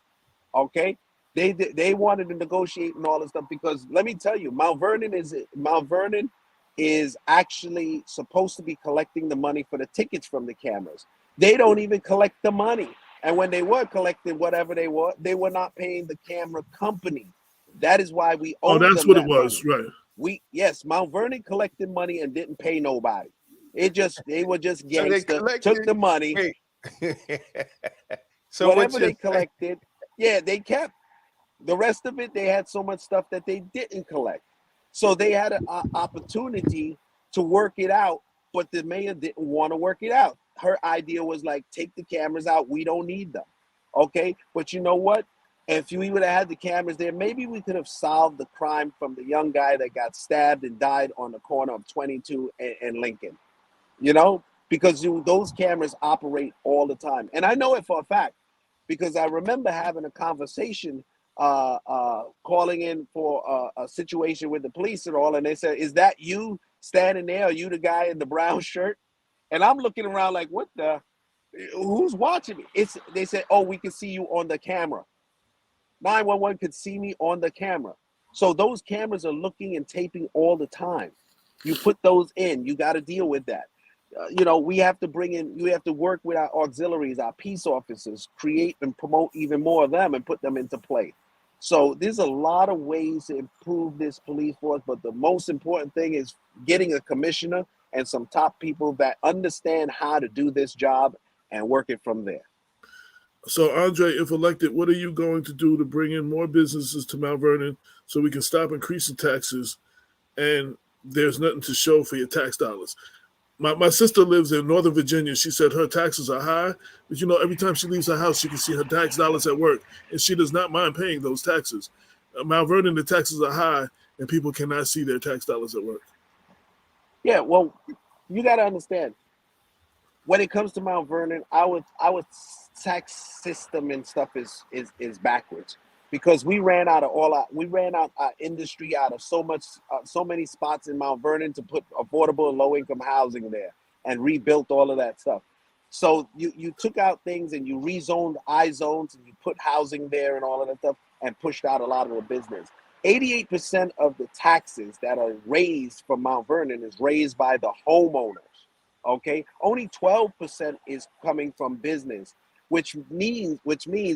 Okay. They wanted to negotiate and all this stuff because let me tell you, Mount Vernon is actually supposed to be collecting the money for the tickets from the cameras. They don't even collect the money. And when they were collecting whatever they were not paying the camera company. That is why we owe them. Oh, that's what it was, money. Right. Mount Vernon collected money and didn't pay nobody. They were just So they gangster, took the money, wait. So what whatever you're they collected, yeah, they kept. The rest of it, they had so much stuff that they didn't collect. So they had an opportunity to work it out, but the mayor didn't want to work it out. Her idea was like, take the cameras out. We don't need them. Okay. But you know what? If we would have had the cameras there, maybe we could have solved the crime from the young guy that got stabbed and died on the corner of 22 and Lincoln, you know, because those cameras operate all the time. And I know it for a fact because I remember having a conversation, calling in for a situation with the police and all, and they said, "Is that you standing there? Are you the guy in the brown shirt?" And I'm looking around like, "What the? Who's watching me?" They said, "Oh, we can see you on the camera. 911 could see me on the camera." So those cameras are looking and taping all the time. You put those in, you got to deal with that. You know, we have to work with our auxiliaries, our peace officers, create and promote even more of them and put them into play. So there's a lot of ways to improve this police force, but the most important thing is getting a commissioner and some top people that understand how to do this job and work it from there. So, Andre, if elected, what are you going to do to bring in more businesses to Mount Vernon so we can stop increasing taxes and there's nothing to show for your tax dollars? My sister lives in Northern Virginia. She said her taxes are high, but you know, every time she leaves her house, she can see her tax dollars at work, and she does not mind paying those taxes. Mount Vernon, the taxes are high, and people cannot see their tax dollars at work. Yeah, well, you got to understand when it comes to Mount Vernon, our tax system and stuff is backwards because we ran out our industry out of so many spots in Mount Vernon to put affordable and low income housing there and rebuilt all of that stuff. So you took out things and you rezoned I zones and you put housing there and all of that stuff and pushed out a lot of the business. 88% of the taxes that are raised from Mount Vernon is raised by the homeowners. Okay, only 12% is coming from business, which means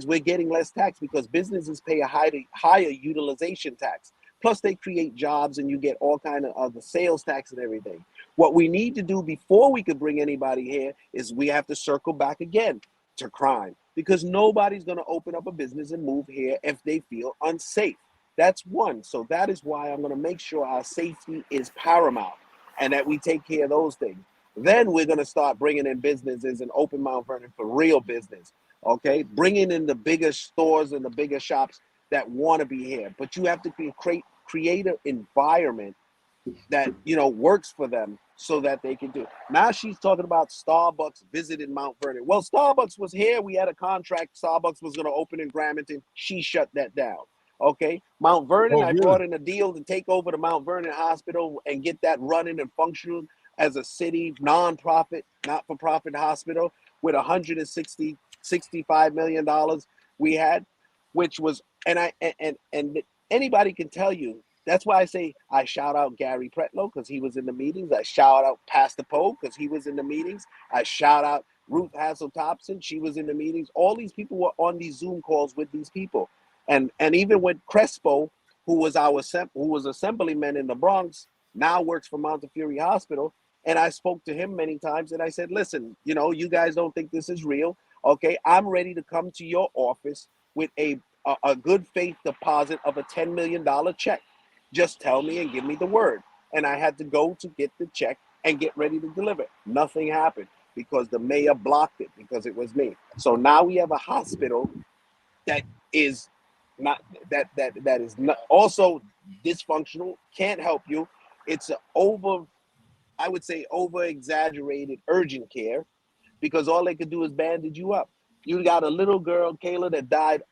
we're getting less tax because businesses pay a higher utilization tax. Plus, they create jobs and you get all kind of the sales tax and everything. What we need to do before we could bring anybody here is we have to circle back again to crime because nobody's going to open up a business and move here if they feel unsafe. That's one. So that is why I'm going to make sure our safety is paramount and that we take care of those things. Then we're going to start bringing in businesses and open Mount Vernon for real business. Okay, bringing in the bigger stores and the bigger shops that want to be here. But you have to create an environment that works for them so that they can do it. Now she's talking about Starbucks visiting Mount Vernon. Well, Starbucks was here. We had a contract. Starbucks was going to open in Gramerton. She shut that down. Okay, Mount Vernon, Oh, I really? brought in a deal to take over the Mount Vernon Hospital and get that running and functional as a city nonprofit, not-for-profit hospital with $65 million we had, which was, and anybody can tell you, that's why I say I shout out Gary Pretlow because he was in the meetings. I shout out Pastor Poe because he was in the meetings. I shout out Ruth Hassel-Thompson. She was in the meetings. All these people were on these Zoom calls with these people. And even with Crespo, who was assemblyman in the Bronx, now works for Montefiore Hospital. And I spoke to him many times and I said, listen, you guys don't think this is real. Okay, I'm ready to come to your office with a good faith deposit of a $10 million check. Just tell me and give me the word. And I had to go to get the check and get ready to deliver. Nothing happened because the mayor blocked it because it was me. So now we have a hospital that is not that is not also dysfunctional, can't help you. It's I would say over exaggerated urgent care because all they could do is bandage you up. You got a little girl, Kayla, that died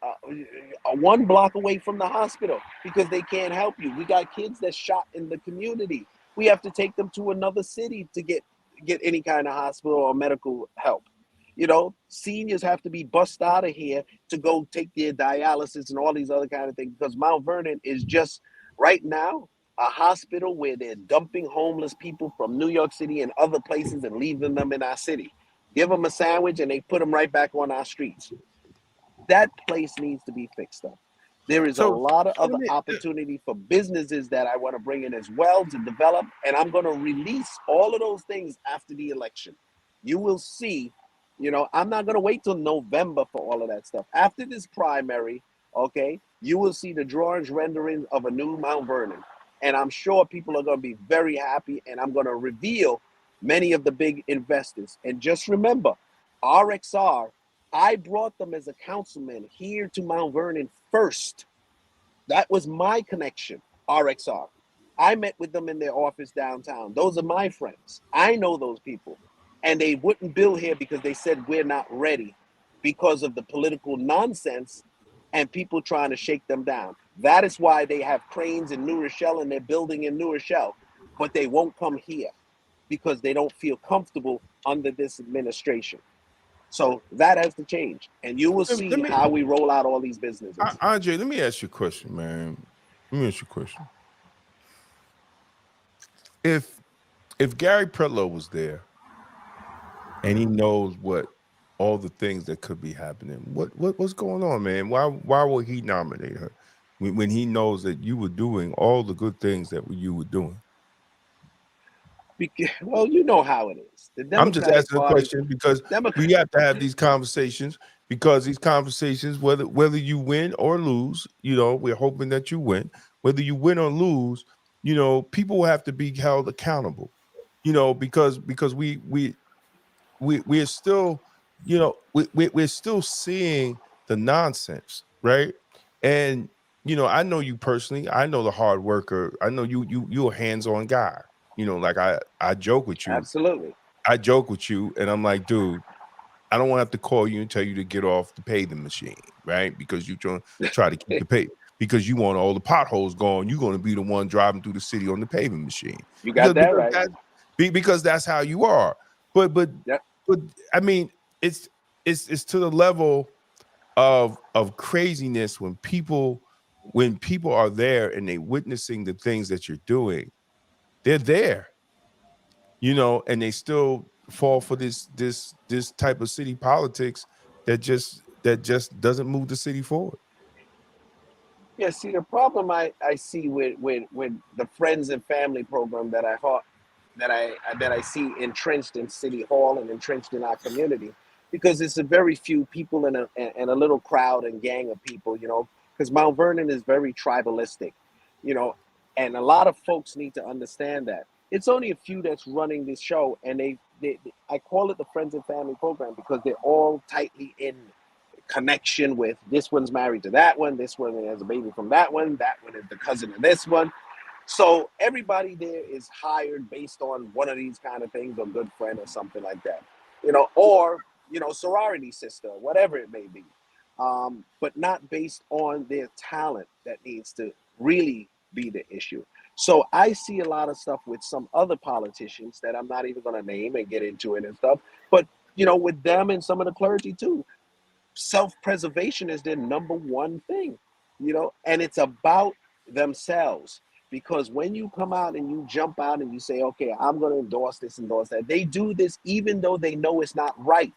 1 block away from the hospital because they can't help you. We got kids that shot in the community. We have to take them to another city to get any kind of hospital or medical help. Seniors have to be bussed out of here to go take their dialysis and all these other kind of things because Mount Vernon is just right now a hospital where they're dumping homeless people from New York City and other places and leaving them in our city. Give them a sandwich and they put them right back on our streets. That place needs to be fixed up. There is a So lot of other let me, opportunity for businesses that I want to bring in as well to develop, and I'm going to release all of those things after the election. You will see, I'm not going to wait till November for all of that stuff. After this primary, okay, you will see the drawings rendering of a new Mount Vernon. And I'm sure people are going to be very happy, and I'm going to reveal many of the big investors. And just remember, RXR, I brought them as a councilman here to Mount Vernon first. That was my connection, RXR. I met with them in their office downtown. Those are my friends. I know those people. And they wouldn't build here because they said we're not ready because of the political nonsense and people trying to shake them down. That is why they have cranes in New Rochelle and they're building in New Rochelle, but they won't come here because they don't feel comfortable under this administration. So that has to change. And you will see let me, how we roll out all these businesses. Andre, let me ask you a question, man. Let me ask you a question. If Gary Pretlow was there and he knows what all the things that could be happening, what's going on, man? Why would he nominate her when he knows that you were doing all the good things that you were doing? Well, you know how it is. The I'm just Democratic asking a Party, question because Democrat. we have to have these conversations, because these conversations, whether you win or lose, we're hoping that you win. Whether you win or lose, people will have to be held accountable. Because we're still, we're still seeing the nonsense, right? And I know you personally. I know the hard worker. I know you're a hands-on guy. Like I joke with you. Absolutely. I joke with you, and I'm like, dude, I don't want to have to call you and tell you to get off the paving machine, right? Because you try to keep the pay, because you want all the potholes gone. You're going to be the one driving through the city on the paving machine. You Because got that right. because that's how you are. But Yep. I mean, it's to the level of craziness when people are there and they witnessing the things that you're doing. They're there. And they still fall for this type of city politics that just doesn't move the city forward. Yeah, see, the problem I see with the friends and family program that I see entrenched in City Hall and entrenched in our community, because it's a very few people and a little crowd and gang of people, because Mount Vernon is very tribalistic, you know, and a lot of folks need to understand that. It's only a few that's running this show, and I call it the friends and family program because they're all tightly in connection with, this one's married to that one, this one has a baby from that one is the cousin of this one. So everybody there is hired based on one of these kind of things, or good friend or something like that, or sorority sister, whatever it may be, but not based on their talent. That needs to really be the issue. So I see a lot of stuff with some other politicians that I'm not even going to name and get into it and stuff, but with them and some of the clergy too. Self-preservation is their number one thing, and it's about themselves. Because when you come out and you jump out and you say, okay, I'm going to endorse this, endorse that, they do this even though they know it's not right,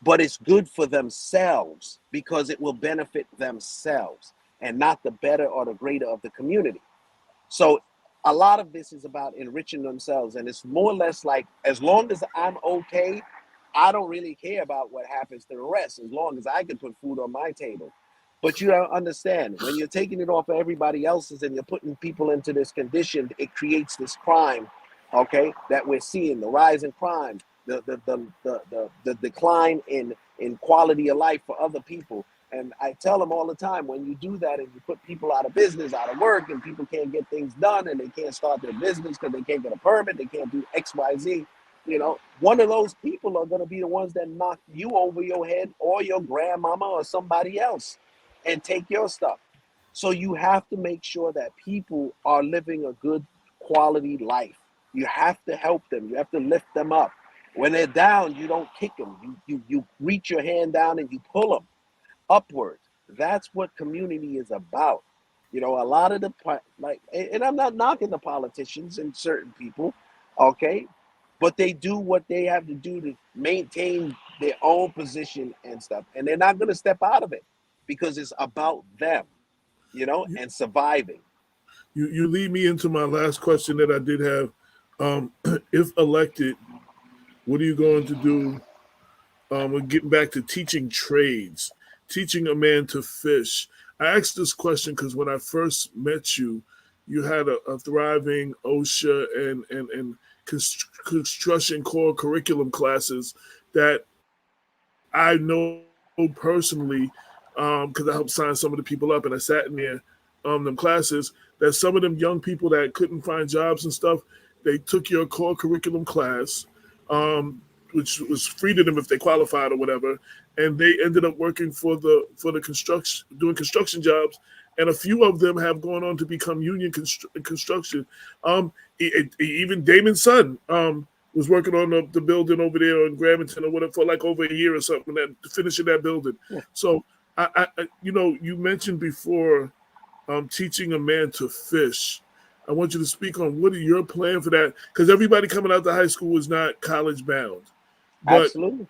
but it's good for themselves because it will benefit themselves and not the better or the greater of the community. So a lot of this is about enriching themselves, and it's more or less like, as long as I'm okay, I don't really care about what happens to the rest, as long as I can put food on my table. But you don't understand, when you're taking it off of everybody else's and you're putting people into this condition, it creates this crime, okay, that we're seeing, the rise in crime, the decline in quality of life for other people. And I tell them all the time, when you do that and you put people out of business, out of work, and people can't get things done and they can't start their business because they can't get a permit, they can't do X, Y, Z, one of those people are going to be the ones that knock you over your head, or your grandmama or somebody else, and take your stuff. So you have to make sure that people are living a good quality life. You have to help them. You have to lift them up. When they're down, you don't kick them. You reach your hand down and you pull them upward. That's what community is about. A lot of the, and I'm not knocking the politicians and certain people, okay, but they do what they have to do to maintain their own position and stuff, and they're not going to step out of it because it's about them. and surviving. You lead me into my last question that I did have. If elected, what are you going to do? We're getting back to teaching trades, teaching a man to fish. I asked this question because when I first met you, you had a thriving OSHA and construction core curriculum classes that I know personally, because I helped sign some of the people up and I sat in there, them classes, that some of them young people that couldn't find jobs and stuff, they took your core curriculum class, which was free to them if they qualified or whatever, and they ended up working for the construction, doing construction jobs, and a few of them have gone on to become union construction. Even Damon's son was working on the building over there in Graventon or whatever for like over a year or something, that finishing that building. Yeah. So I you mentioned before teaching a man to fish. I want you to speak on what are your plan for that, because everybody coming out to high school is not college bound. But absolutely,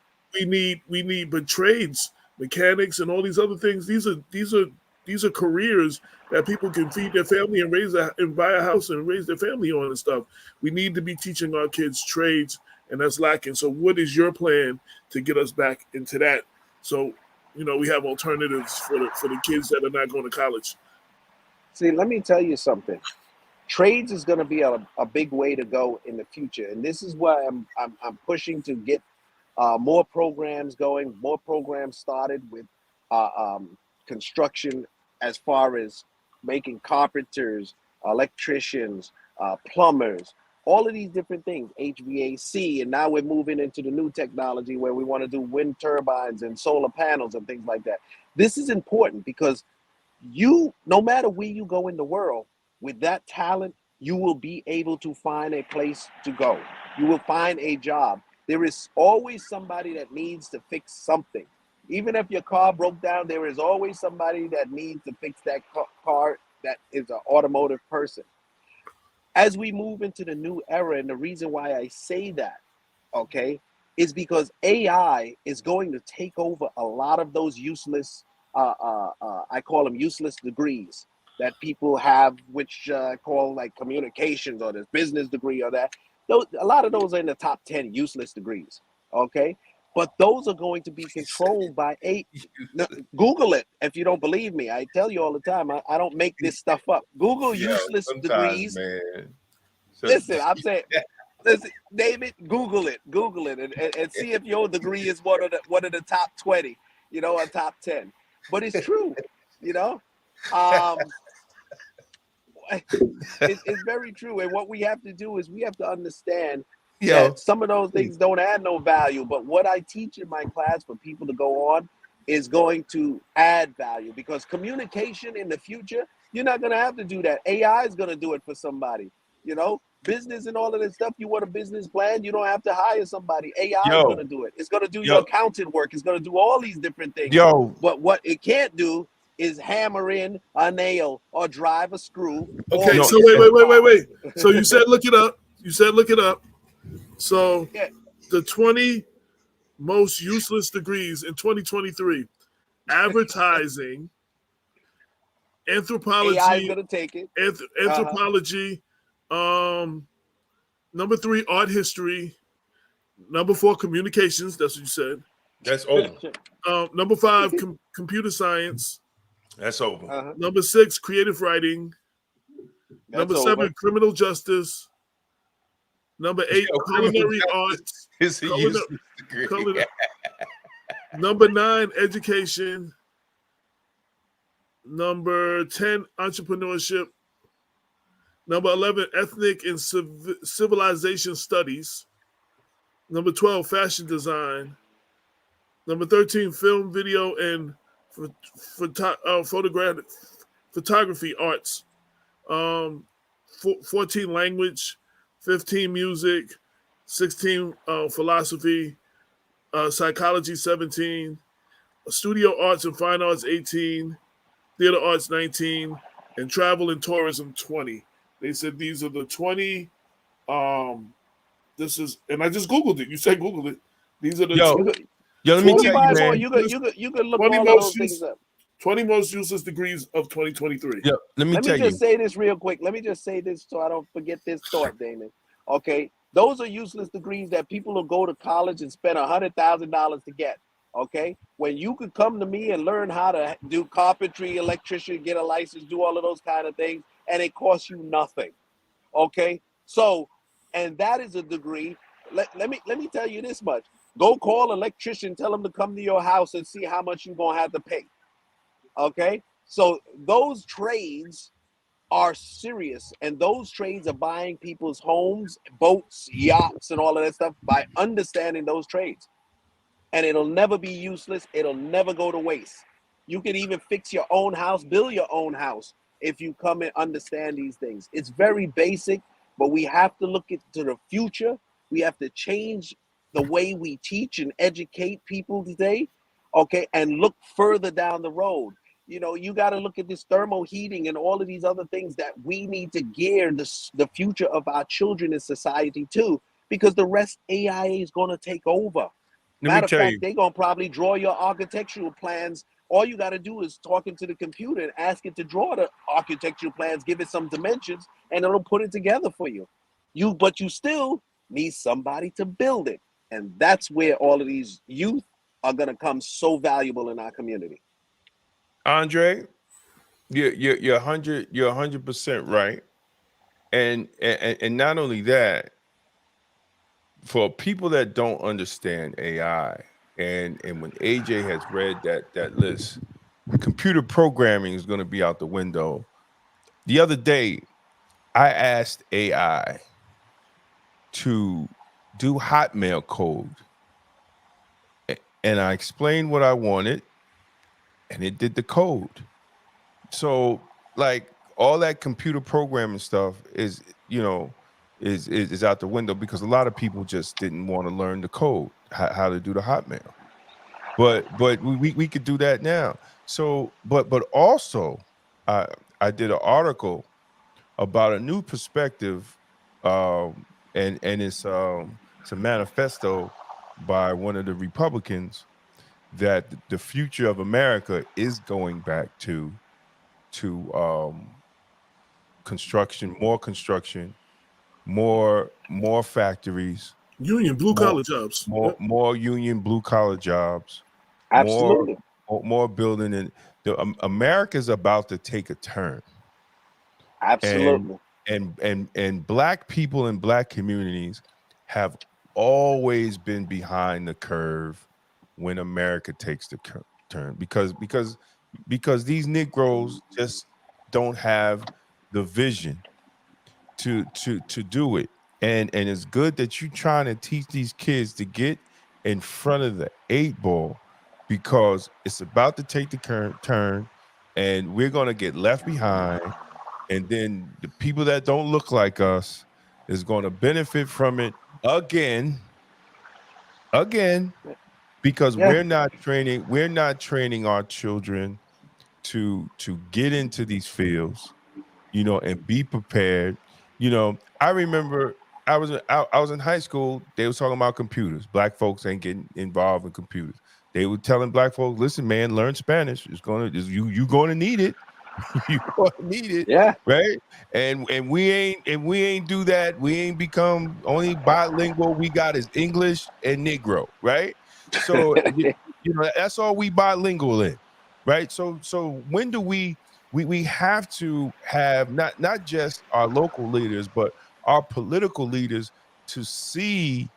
we need but trades, mechanics, and all these other things. These are careers that people can feed their family and buy a house and raise their family on and stuff. We need to be teaching our kids trades, and that's lacking. So, what is your plan to get us back into that? So, we have alternatives for the kids that are not going to college. See, let me tell you something. Trades is going to be a big way to go in the future, and this is why I'm pushing to get more programs going, more programs started with construction, as far as making carpenters, electricians, plumbers, all of these different things, HVAC, and now we're moving into the new technology where we want to do wind turbines and solar panels and things like that. This is important because no matter where you go in the world, with that talent, you will be able to find a place to go. You will find a job. There is always somebody that needs to fix something. Even if your car broke down, there is always somebody that needs to fix that car that is an automotive person. As we move into the new era, and the reason why I say that, okay, is because AI is going to take over a lot of those useless, I call them useless degrees that people have, which I call like communications or this business degree or that. A lot of those are in the top 10 useless degrees, okay? But those are going to be controlled by Google it if you don't believe me. I tell you all the time, I don't make this stuff up. Google useless degrees. Man. Listen, I'm saying, listen, David, Google it and see if your degree is one of the top 20, or top 10. But it's true, It's very true. And what we have to do is we have to understand that some of those things don't add no value. But what I teach in my class for people to go on is going to add value, because communication in the future, you're not going to have to do that. AI is going to do it for somebody, business and all of this stuff. You want a business plan, you don't have to hire somebody. AI is going to do it. It's going to do your accounting work. It's going to do all these different things. But what it can't do is hammer in a nail or drive a screw. Okay, so wait. So you said look it up. So the 20 most useless degrees in 2023: advertising, anthropology. AI is gonna take it. Anthropology. Number 3, art history. Number 4, communications. That's what you said. That's over. Number 5, computer science. That's over. Number 6, creative writing. Number 7, criminal justice. Number 8, culinary arts. Number 9, education. Number 10, entrepreneurship. Number 11, ethnic and civilization studies. Number 12, fashion design. Number 13, film, video, and photography arts. 14, language. 15, music. 16, philosophy. Psychology, 17. Studio arts and fine arts, 18. Theater arts, 19. And travel and tourism, 20. They said these are the 20. This is, and I just Googled it. You said Google it. These are the 20. Let me tell you, man. You could look all of those things up. 20 most useless degrees of 2023. Yeah, let me Let me tell just you. say this real quick. Let me just say this so I don't forget this thought, Damon. Okay, those are useless degrees that people will go to college and spend $100,000 to get. Okay, when you could come to me and learn how to do carpentry, electrician, get a license, do all of those kind of things, and it costs you nothing. Okay, so, and that is a degree. Let me tell you this much. Go call an electrician, tell him to come to your house and see how much you're gonna have to pay. Okay, so those trades are serious, and those trades are buying people's homes, boats, yachts, and all of that stuff by understanding those trades. And it'll never be useless. It'll never go to waste. You can even fix your own house, build your own house if you come and understand these things. It's very basic, but we have to look into the future. We have to change the way we teach and educate people today, okay, and look further down the road. You know, you got to look at this thermal heating and all of these other things that we need to gear the future of our children in society to, because the rest AI is going to take over. Let me Matter of tell fact, you. they're going to probably draw your architectural plans. All you got to do is talk into the computer and ask it to draw the architectural plans, give it some dimensions, and it'll put it together for you. But you still need somebody to build it. And that's where all of these youth are going to come so valuable in our community. Andre, you're 100% right. And not only that, for people that don't understand AI, and when AJ has read that list, computer programming is going to be out the window. The other day, I asked AI to do Hotmail code, and I explained what I wanted, and it did the code. So, like, all that computer programming stuff is, is out the window, because a lot of people just didn't want to learn the code, how to do the Hotmail. But we could do that now. So, but also, I I did an article about a new perspective, and it's a manifesto by one of the Republicans, that the future of America is going back to construction, more factories, Union, blue more collar jobs. more union blue collar jobs, more Absolutely. more building. And America is about to take a turn. and Absolutely. and black people in black communities have always been behind the curve when America takes the turn, because these Negroes just don't have the vision to do it. And it's good that you're trying to teach these kids to get in front of the 8 ball, because it's about to take the current turn, and we're going to get left behind. And then the people that don't look like us is going to benefit from it again, because Yeah. we're not training our children to get into these fields, and be prepared. I remember I was in high school. They was talking about computers. Black folks ain't getting involved in computers. They were telling black folks, "Listen, man, learn Spanish. You going to need it. You going to need it, Yeah. right?" And we ain't do that. We ain't become only bilingual. We got is English and Negro, right? So that's all we bilingual in, right? So when do we have to have not just our local leaders, but our political leaders, to see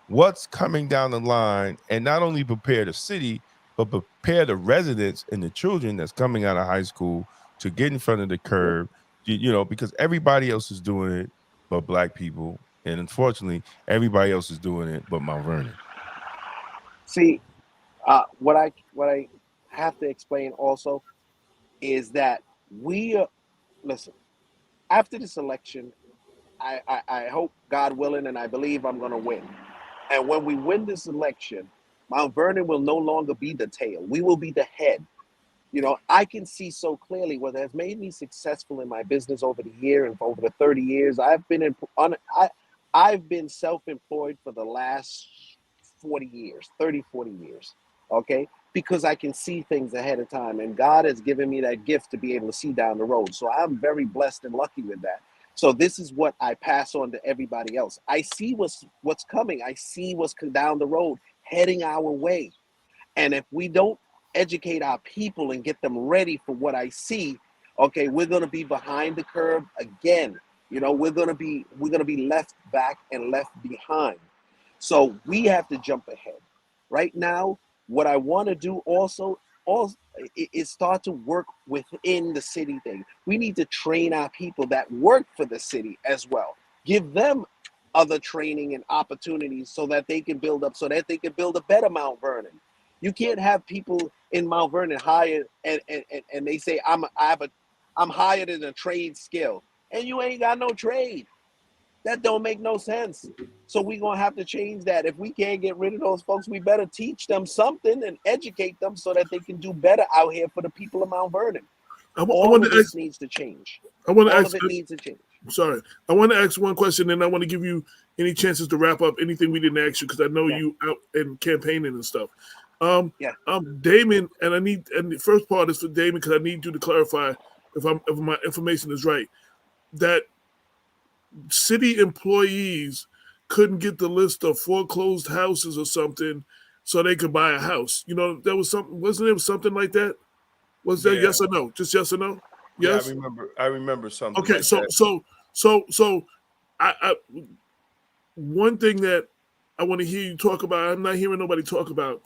what's coming down the line, and not only prepare the city, but prepare the residents and the children that's coming out of high school to get in front of the curve, because everybody else is doing it but black people. And unfortunately, everybody else is doing it but Mount Vernon. See, what I have to explain also is that we listen, after this election, I hope, God willing, and I believe I'm going to win. And when we win this election, Mount Vernon will no longer be the tail. We will be the head. I can see so clearly what has made me successful in my business over the year and for over the 30 years. I've been self-employed for the last 40 years, 30, 40 years. Okay. because I can see things ahead of time. And God has given me that gift to be able to see down the road. So I'm very blessed and lucky with that. So this is what I pass on to everybody else. I see what's coming. I see what's down the road heading our way. And if we don't educate our people and get them ready for what I see, okay, we're going to be behind the curve again. You know, we're going to be left back and left behind. So we have to jump ahead. Right now, what I want to do also is start to work within the city thing. We need to train our people that work for the city as well. Give them other training and opportunities so that they can build up, so that they can build a better Mount Vernon. You can't have people in Mount Vernon hired and they say I'm hired in a trade skill, and you ain't got no trade. That don't make no sense. So we're gonna have to change that. If we can't get rid of those folks, we better teach them something and educate them so that they can do better out here for the people of Mount Vernon. All of this needs to change. All of it needs to change. Sorry, I want to ask one question, and I want to give you any chances to wrap up anything we didn't ask you, because I know you out and campaigning and stuff. Damon, and the first part is for Damon, because I need you to clarify if my information is right, that city employees couldn't get the list of foreclosed houses or something so they could buy a house. You know, there was something, wasn't there something like that? Was there yes or no? Just yes or no? Yes. Yeah, I remember something. Okay, like so that. so I one thing that I want to hear you talk about, I'm not hearing nobody talk about,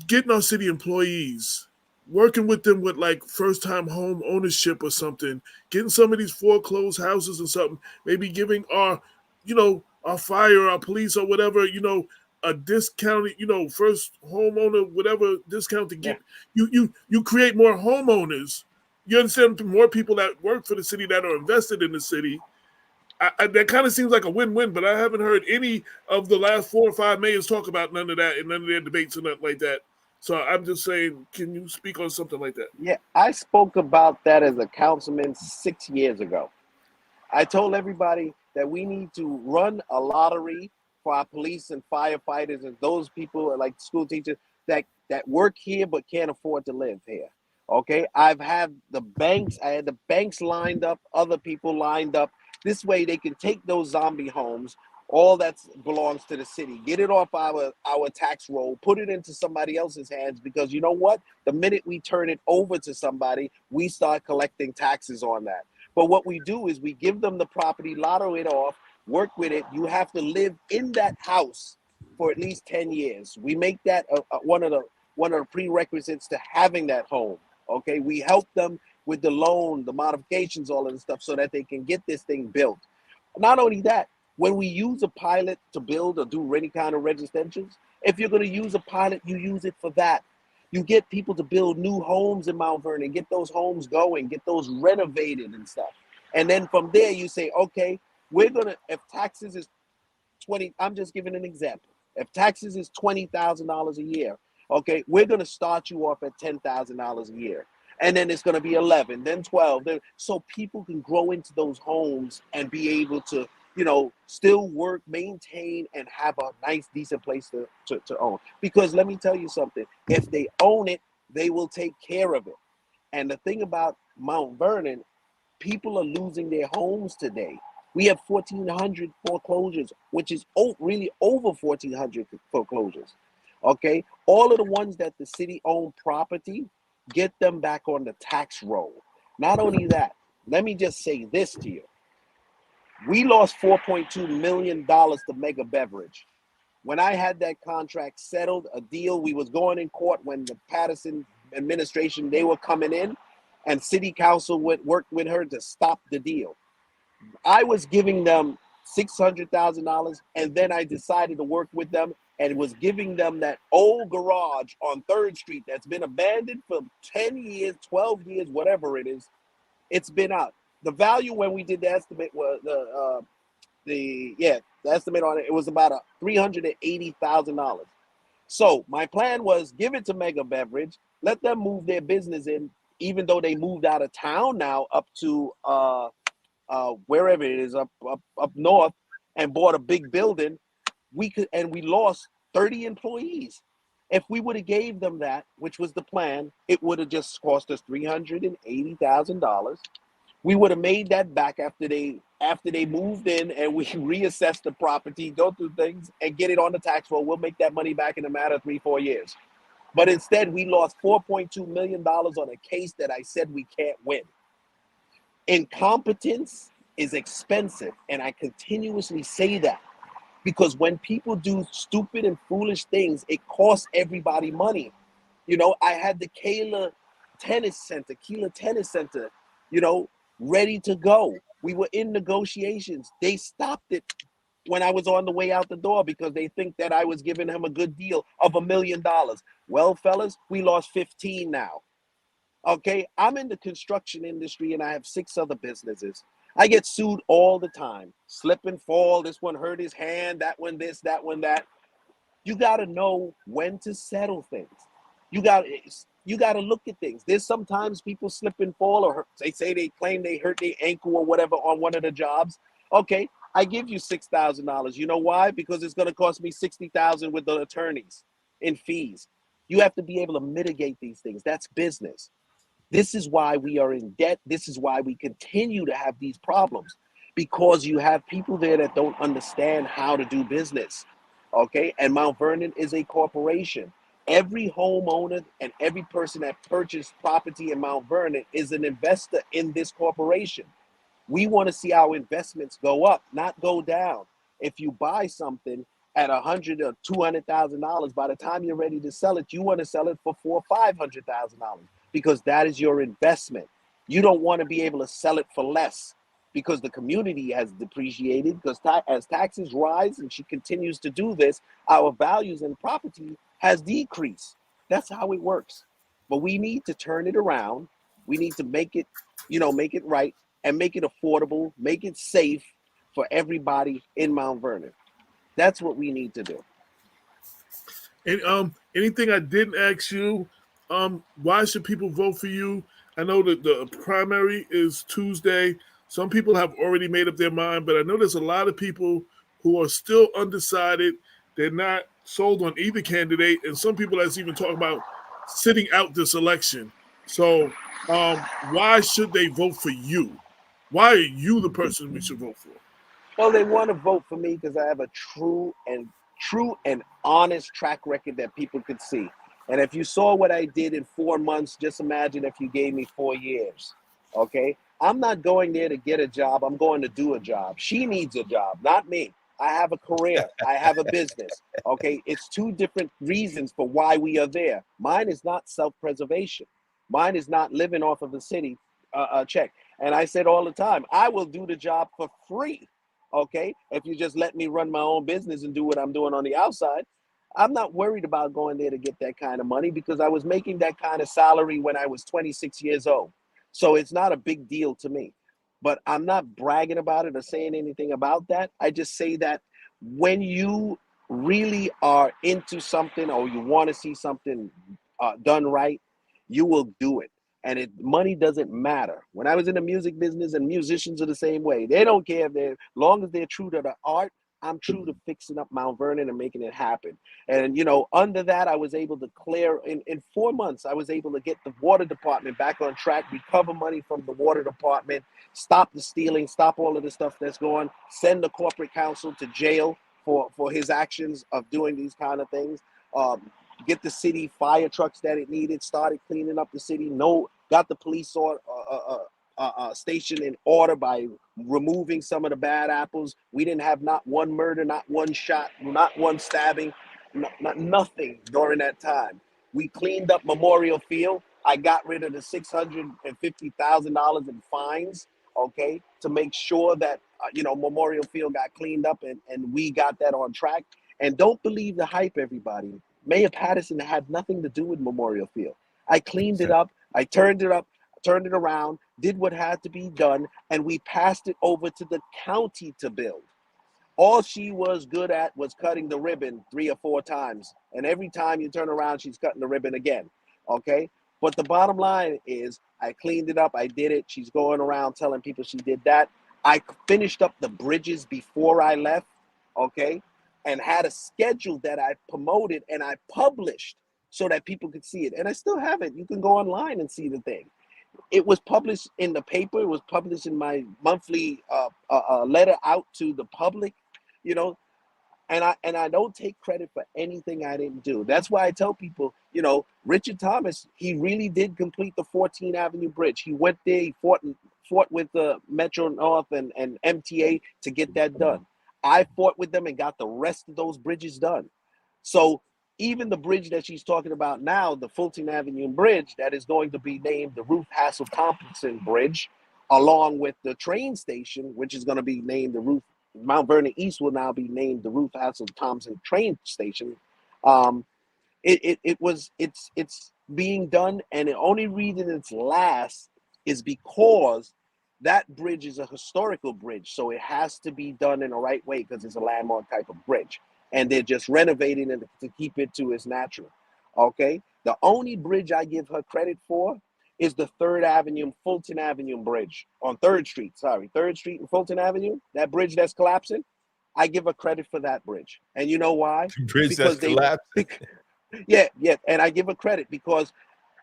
getting our city employees, working with them with like first time home ownership or something, getting some of these foreclosed houses or something, maybe giving our, our fire, our police or whatever, a discounted, first homeowner, whatever discount to get. You create more homeowners. You understand, more people that work for the city that are invested in the city. That kind of seems like a win-win, but I haven't heard any of the last 4 or 5 mayors talk about none of that in none of their debates or nothing like that. So I'm just saying, can you speak on something like that? Yeah, I spoke about that as a councilman 6 years ago. I told everybody that we need to run a lottery for our police and firefighters and those people like school teachers that work here but can't afford to live here. Okay, I had the banks lined up, other people lined up. This way they can take those zombie homes, all that belongs to the city, get it off our tax roll, put it into somebody else's hands, because you know what? The minute we turn it over to somebody, we start collecting taxes on that. But what we do is we give them the property, lotto it off, work with it. You have to live in that house for at least 10 years. We make that one of the prerequisites to having that home. Okay, we help them with the loan, the modifications, all of the stuff, so that they can get this thing built. Not only that, when we use a pilot to build or do any kind of residentials, if you're going to use a pilot, you use it for that. You get people to build new homes in Mount Vernon, get those homes going, get those renovated and stuff. And then from there, you say, okay, if taxes is 20, I'm just giving an example. If taxes is $20,000 a year, okay, we're going to start you off at $10,000 a year. And then it's going to be 11, then 12. So people can grow into those homes and be able to, still work, maintain, and have a nice, decent place to own. Because let me tell you something, if they own it, they will take care of it. And the thing about Mount Vernon, people are losing their homes today. We have 1,400 foreclosures, which is really over 1,400 foreclosures. Okay, all of the ones that the city owned property, get them back on the tax roll. Not only that, let me just say this to you. We lost $4.2 million to Mega Beverage. When I had that contract settled, a deal, we was going in court when the Patterson administration, they were coming in, and city council worked with her to stop the deal. I was giving them $600,000, and then I decided to work with them and was giving them that old garage on 3rd Street that's been abandoned for 10 years, 12 years, whatever it is. It's been out. The value when we did the estimate was the estimate on it was about $380,000. So my plan was give it to Mega Beverage, let them move their business in, even though they moved out of town now up to wherever it is up north, and bought a big building. We lost 30 employees. If we would have gave them that, which was the plan, it would have just cost us $380,000. We would have made that back after they moved in, and we reassessed the property, go through things, and get it on the tax roll. We'll make that money back in a matter of 3-4 years. But instead, we lost $4.2 million on a case that I said we can't win. Incompetence is expensive, and I continuously say that. Because when people do stupid and foolish things, it costs everybody money. You know, I had the Keila Tennis Center, you know, ready to go. We were in negotiations. They stopped it when I was on the way out the door because they think that I was giving him a good deal of $1 million. Well, fellas, we lost 15 now. Okay, I'm in the construction industry and I have 6 other businesses. I get sued all the time. Slip and fall. This one hurt his hand. That one this, that one that. You got to know when to settle things. You got to look at things. There's sometimes people slip and fall or hurt. They claim they hurt their ankle or whatever on one of the jobs. Okay, I give you $6,000. You know why? Because it's going to cost me $60,000 with the attorneys in fees. You have to be able to mitigate these things. That's business. This is why we are in debt. This is why we continue to have these problems, because you have people there that don't understand how to do business. Okay. And Mount Vernon is a corporation. Every homeowner and every person that purchased property in Mount Vernon is an investor in this corporation. We want to see our investments go up, not go down. If you buy something at $100,000 or $200,000, by the time you're ready to sell it, you want to sell it for $400,000 or $500,000 because that is your investment. You don't want to be able to sell it for less because the community has depreciated. Because as taxes rise and she continues to do this, our values in property has decreased. That's how it works. But we need to turn it around. We need to make it, make it right and make it affordable, make it safe for everybody in Mount Vernon. That's what we need to do. And anything I didn't ask you, why should people vote for you? I know that the primary is Tuesday. Some people have already made up their mind, but I know there's a lot of people who are still undecided. They're not sold on either candidate, and some people that's even talking about sitting out this election. So why should they vote for you? Why are you the person we should vote for? Well, they want to vote for me because I have a true and honest track record that people could see. And if you saw what I did in 4 months, just imagine if you gave me 4 years. Okay? I'm not going there to get a job. I'm going to do a job. She needs a job, not me. I have a career. I have a business. Okay? It's 2 different reasons for why we are there. Mine is not self-preservation. Mine is not living off of the city check. And I said all the time, I will do the job for free. Okay, if you just let me run my own business and do what I'm doing on the outside, I'm not worried about going there to get that kind of money because I was making that kind of salary when I was 26 years old. So it's not a big deal to me. But I'm not bragging about it or saying anything about that. I just say that when you really are into something or you want to see something done right, you will do it. And money doesn't matter. When I was in the music business, and musicians are the same way. They don't care if they're, long as they're true to the art, I'm true to fixing up Mount Vernon and making it happen. And, under that, I was able to clear, in 4 months, I was able to get the water department back on track, recover money from the water department, stop the stealing, stop all of the stuff that's going, send the corporate counsel to jail for his actions of doing these kind of things. Get the city fire trucks that it needed, started cleaning up the city. Got the police station in order by removing some of the bad apples. We didn't have not one murder, not one shot, not one stabbing, nothing during that time. We cleaned up Memorial Field. I got rid of the $650,000 in fines, okay, to make sure that, Memorial Field got cleaned up and we got that on track. And don't believe the hype, everybody. Mayor Patterson had nothing to do with Memorial Field. I cleaned it up. I turned it around, did what had to be done, and we passed it over to the county to build. All she was good at was cutting the ribbon 3 or 4 times. And every time you turn around, she's cutting the ribbon again. Okay? But the bottom line is I cleaned it up. I did it. She's going around telling people she did that. I finished up the bridges before I left. Okay? and had a schedule that I promoted and I published so that people could see it. And I still have it. You can go online and see the thing. It was published in the paper. It was published in my monthly letter out to the public, you know, and I don't take credit for anything I didn't do. That's why I tell people, you know, Richard Thomas, he really did complete the 14th Avenue Bridge. He went there, he fought with the Metro North and MTA to get that done. I fought with them and got the rest of those bridges done. So even the bridge that she's talking about now, the Fulton Avenue Bridge, that is going to be named the Ruth Hassel Thompson Bridge, along with the train station, which is going to be named the Mount Vernon East will now be named the Ruth Hassel Thompson train station. It's being done, and the only reason it's last is because that bridge is a historical bridge, so it has to be done in the right way because it's a landmark type of bridge, and they're just renovating it to keep it to its natural. Okay, the only bridge I give her credit for is the 3rd Avenue, Fulton Avenue Bridge on 3rd Street. 3rd Street and Fulton Avenue, that bridge that's collapsing. I give her credit for that bridge, and you know why? Bridge because that's collapsing. Yeah, and I give her credit because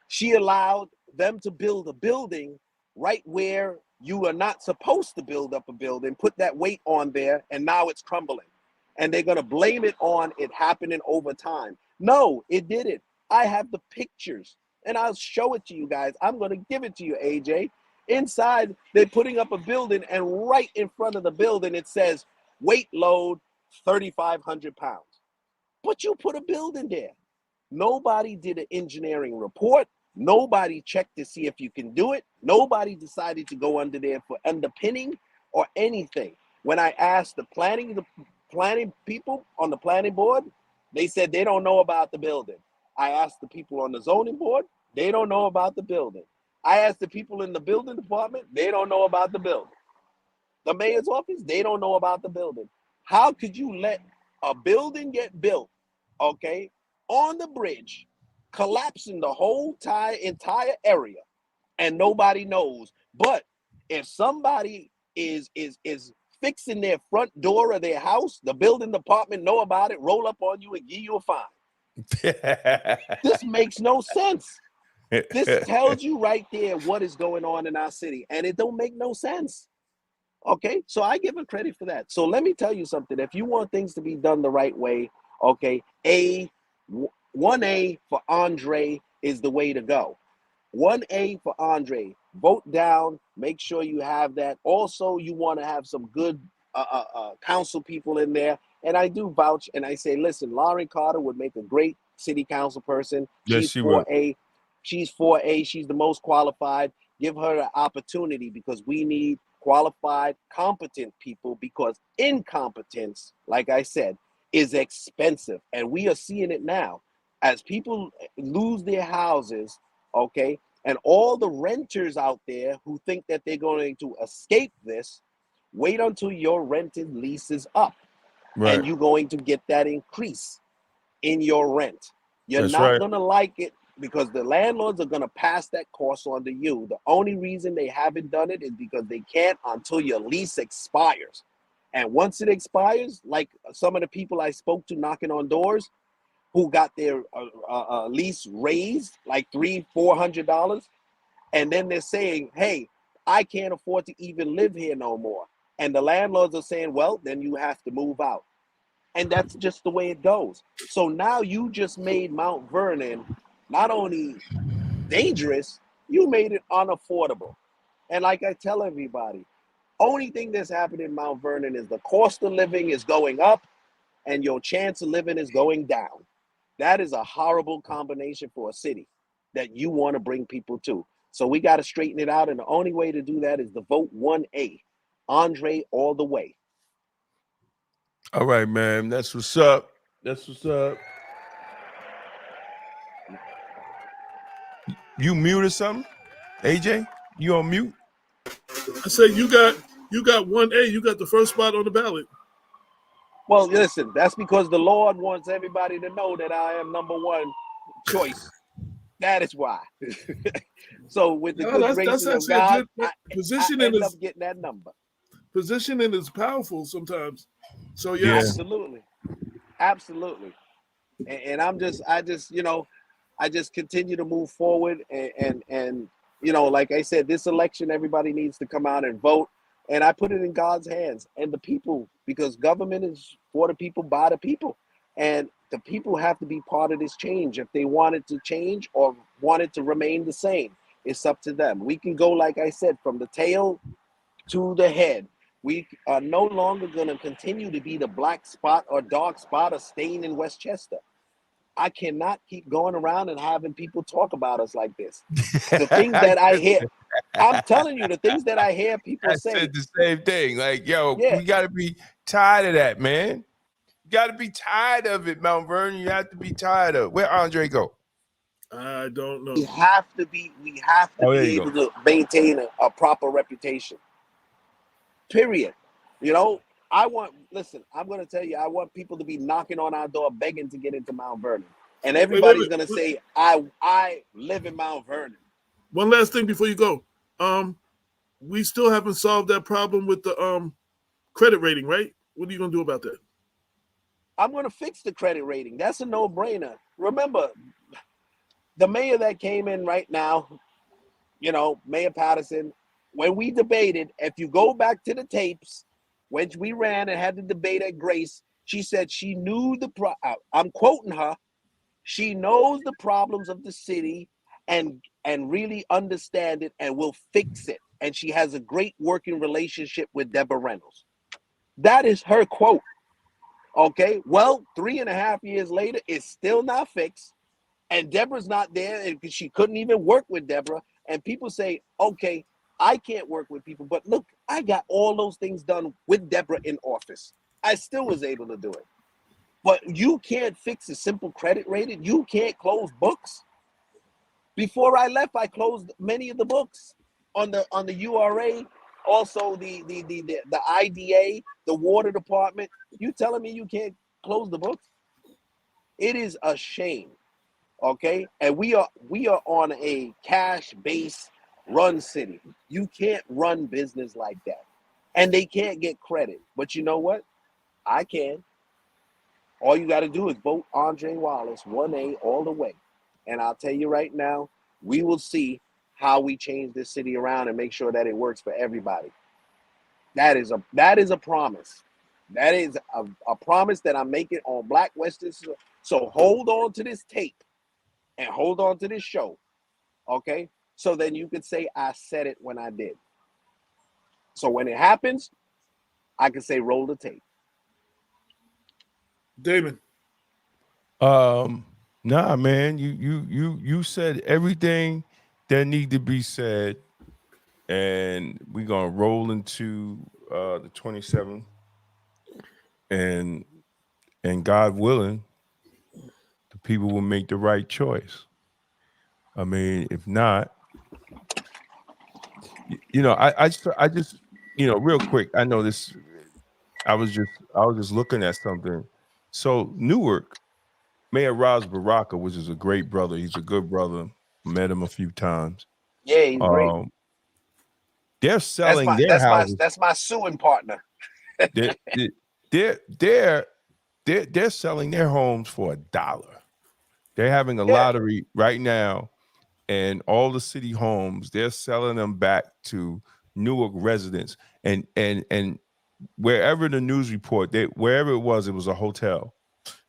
she allowed them to build a building right where you are not supposed to build up a building, put that weight on there, and now it's crumbling. And they're going to blame it on it happening over time. No, it didn't. I have the pictures, and I'll show it to you guys. I'm going to give it to you, AJ. Inside, they're putting up a building, and right in front of the building, it says, weight load 3,500 pounds. But you put a building there. Nobody did an engineering report. Nobody checked to see if you can do it. Nobody decided to go under there for underpinning or anything. When I asked the planning people on the planning board, they said they don't know about the building. I asked the people on the zoning board, they don't know about the building. I asked the people in the building department, they don't know about the building. The mayor's office, they don't know about the building. How could you let a building get built, okay, on the bridge, collapsing the whole entire area, and nobody knows? But if somebody is fixing their front door of their house, the building department know about it, roll up on you and give you a fine. This makes no sense. This tells you right there what is going on in our city, and it don't make no sense. Okay, so I give her credit for that. So let me tell you something. If you want things to be done the right way, okay, 1A for Andre is the way to go. 1A for Andre. Vote down. Make sure you have that. Also, you want to have some good council people in there. And I do vouch and I say, listen, Lauren Carter would make a great city council person. Yes, she would. She's 4A. She's the most qualified. Give her an opportunity because we need qualified, competent people, because incompetence, like I said, is expensive. And we are seeing it now. As people lose their houses, okay, and all the renters out there who think that they're going to escape this, wait until your rented lease is up. Right. And you're going to get that increase in your rent. You're not going to like it because the landlords are going to pass that cost on to you. The only reason they haven't done it is because they can't until your lease expires. And once it expires, like some of the people I spoke to knocking on doors who got their lease raised like $300-400, and then they're saying, hey, I can't afford to even live here no more. And the landlords are saying, well, then you have to move out. And that's just the way it goes. So now you just made Mount Vernon not only dangerous, you made it unaffordable. And like I tell everybody, only thing that's happened in Mount Vernon is the cost of living is going up and your chance of living is going down. That is a horrible combination for a city that you want to bring people to. So we got to straighten it out. And the only way to do that is to vote 1A. Andre all the way. All right, man. That's what's up. That's what's up. You muted something? AJ? You on mute? I said you got 1A. You got the first spot on the ballot. Well, listen, that's because the Lord wants everybody to know that I am number one choice. That is why. So with the good graces of God, I end up getting that number. Positioning is powerful sometimes. So yeah, absolutely. Absolutely. And I just, I just continue to move forward and like I said, this election, everybody needs to come out and vote. And I put it in God's hands and the people, because government is for the people, by the people. And the people have to be part of this change. If they want it to change or want it to remain the same, it's up to them. We can go, like I said, from the tail to the head. We are no longer going to continue to be the black spot or dark spot or stain in Westchester. I cannot keep going around and having people talk about us like this. The things that I hear, I'm telling you, the things that I hear people I say. said the same thing. Like, yo, Yeah. we got to be tired of that, man. You got to be tired of it, Mount Vernon. You have to be tired of it. Where Andre go? I don't know. We have to be able to maintain a proper reputation. Period. I'm going to tell you, I want people to be knocking on our door begging to get into Mount Vernon. And everybody's going to say, I live in Mount Vernon. One last thing before you go. We still haven't solved that problem with the credit rating, right? What are you going to do about that? I'm going to fix the credit rating. That's a no-brainer. Remember, the mayor that came in right now, Mayor Patterson, when we debated, if you go back to the tapes, when we ran and had the debate at Grace, she said she knew I'm quoting her, she knows the problems of the city and really understand it and will fix it. And she has a great working relationship with Deborah Reynolds. That is her quote. Okay, well, 3.5 years later, it's still not fixed. And Deborah's not there because she couldn't even work with Deborah. And people say, okay, I can't work with people. But look, I got all those things done with Deborah in office. I still was able to do it. But you can't fix a simple credit rating. You can't close books. Before I left, I closed many of the books on the URA, also the IDA, the water department. You telling me you can't close the books? It is a shame. Okay, and we are on a cash-based run city. You can't run business like that, and they can't get credit. But you know what? I can. All you got to do is vote Andre Wallace 1A all the way, and I'll tell you right now, we will see how we change this city around and make sure that it works for everybody. That is a promise. That is a promise that I'm making on Black Westchester. So hold on to this tape. And hold on to this show, okay? So then you could say I said it when I did. So when it happens, I can say roll the tape. Damon. Nah, man, you said everything that need to be said, and we're gonna roll into the 27th, and God willing, the people will make the right choice. I mean, if not, I just real quick. I know this. I was just looking at something. So Newark, Mayor Ras Baraka, which is a great brother. He's a good brother. Met him a few times. Yeah, he's great. They're selling their houses. That's my suing partner. They're selling their homes for $1. They're having a lottery right now, and all the city homes, they're selling them back to Newark residents. And wherever the news report, wherever it was a hotel,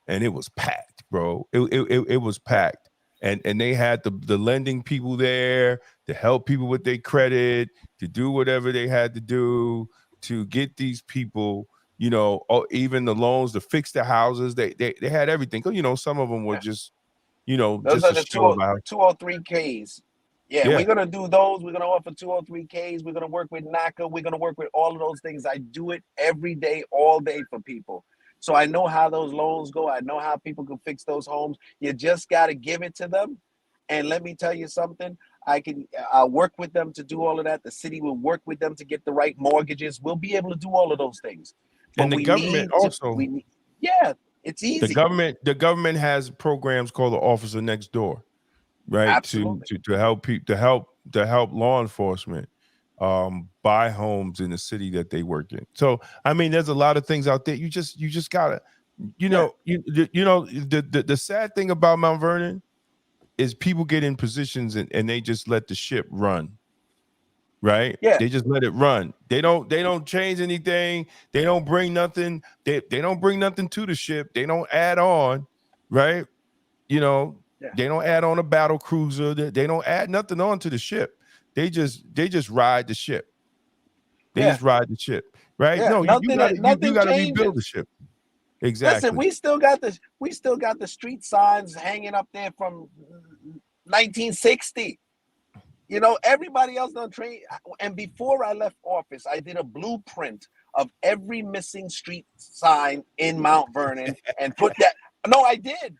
and it was packed, bro. It was packed. And they had the lending people there to help people with their credit, to do whatever they had to do to get these people, or even the loans to fix the houses. They had everything. Some of them were just, those just are the 203Ks. Yeah, we're gonna do those. We're gonna offer 203Ks. We're gonna work with NACA. We're gonna work with all of those things. I do it every day, all day for people. So I know how those loans go. I know how people can fix those homes. You just got to give it to them. And let me tell you something. I'll work with them to do all of that. The city will work with them to get the right mortgages. We'll be able to do all of those things. And the government also. It's easy. The government has programs called the Officer Next Door, right? Absolutely. To help people, to help law enforcement buy homes in the city that they work in. So I mean, there's a lot of things out there. You just gotta The sad thing about Mount Vernon is people get in positions and they just let the ship run. Right? Yeah. They just let it run. They don't change anything. They don't bring nothing. They don't bring nothing to the ship. They don't add on, right? They don't add on a battle cruiser. They don't add nothing on to the ship. They just ride the ship. They just ride the ship, right? Yeah, No, you gotta changes. rebuild the ship. Exactly. Listen, we still got the street signs hanging up there from 1960. Everybody else done train. And before I left office, I did a blueprint of every missing street sign in Mount Vernon and put that. No, I did.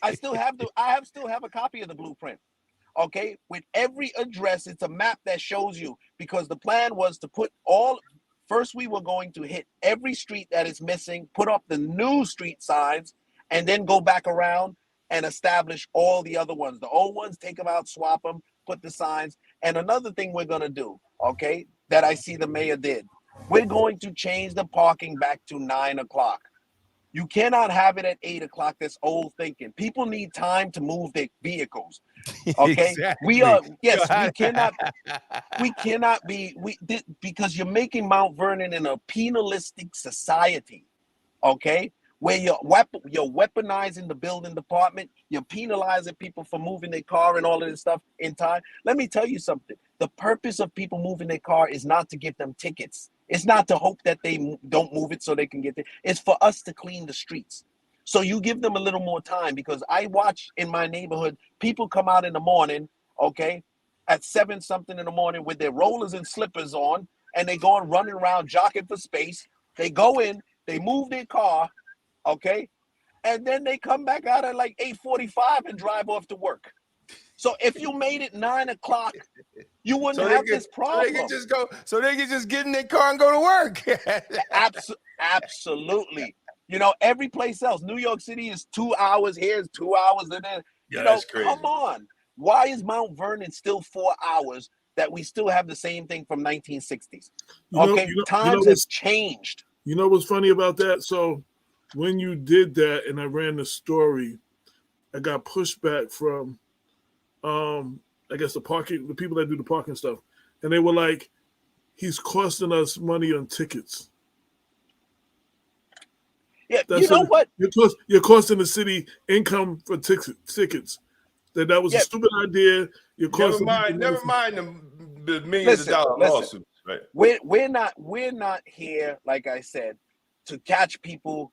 I still have a copy of the blueprint. Okay, with every address, it's a map that shows you, because the plan was to put first we were going to hit every street that is missing, put up the new street signs, and then go back around and establish all the other ones. The old ones, take them out, swap them, put the signs. And another thing we're going to do, okay, that I see the mayor did, we're going to change the parking back to 9 o'clock. You cannot have it at 8 o'clock. That's old thinking. People need time to move their vehicles. Okay. Exactly. We cannot be, because you're making Mount Vernon in a penalistic society. Okay. Where you're weaponizing the building department, you're penalizing people for moving their car and all of this stuff in time. Let me tell you something. The purpose of people moving their car is not to give them tickets. It's not to hope that they don't move it so they can get there. It's for us to clean the streets. So you give them a little more time, because I watch in my neighborhood, people come out in the morning, okay, at 7 something in the morning with their rollers and slippers on, and they go and running around jockeying for space. They go in, they move their car, okay, and then they come back out at like 8:45 and drive off to work. So if you made it 9 o'clock, you wouldn't have this problem. So they can just get in their car and go to work. Absolutely. Every place else, New York City is 2 hours here, is 2 hours in there. That's crazy. Come on. Why is Mount Vernon still 4 hours that we still have the same thing from 1960s? Times have changed. You know what's funny about that? So when you did that and I ran the story, I got pushback from I guess the people that do the parking stuff. And they were like, he's costing us money on tickets. Yeah, what? You're costing the city income for tickets. That was a stupid idea. Never mind the millions of dollar lawsuits. Right. We're not here, like I said, to catch people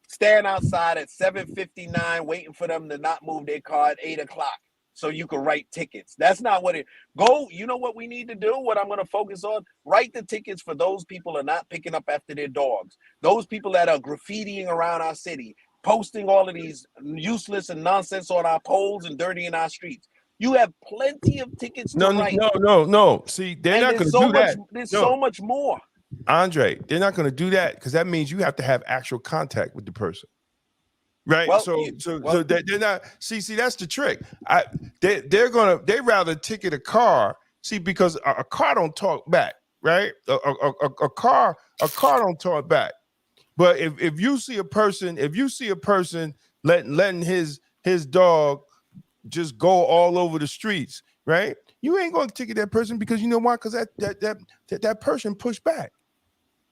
stand outside at 7:59 waiting for them to not move their car at 8 o'clock so you can write tickets. That's not what you know what we need to do, what I'm going to focus on? Write the tickets for those people who are not picking up after their dogs. Those people that are graffitiing around our city, posting all of these useless and nonsense on our poles and dirtying our streets. You have plenty of tickets to write. No. See, they're not going to do that. There's so much more. Andre, they're not going to do that, because that means you have to have actual contact with the person. Right. Well, so they're not. See, that's the trick. They rather ticket a car. See, because a car don't talk back, right? A car don't talk back. But if you see a person letting his dog just go all over the streets, right? You ain't going to ticket that person, because you know why? Because that person pushed back.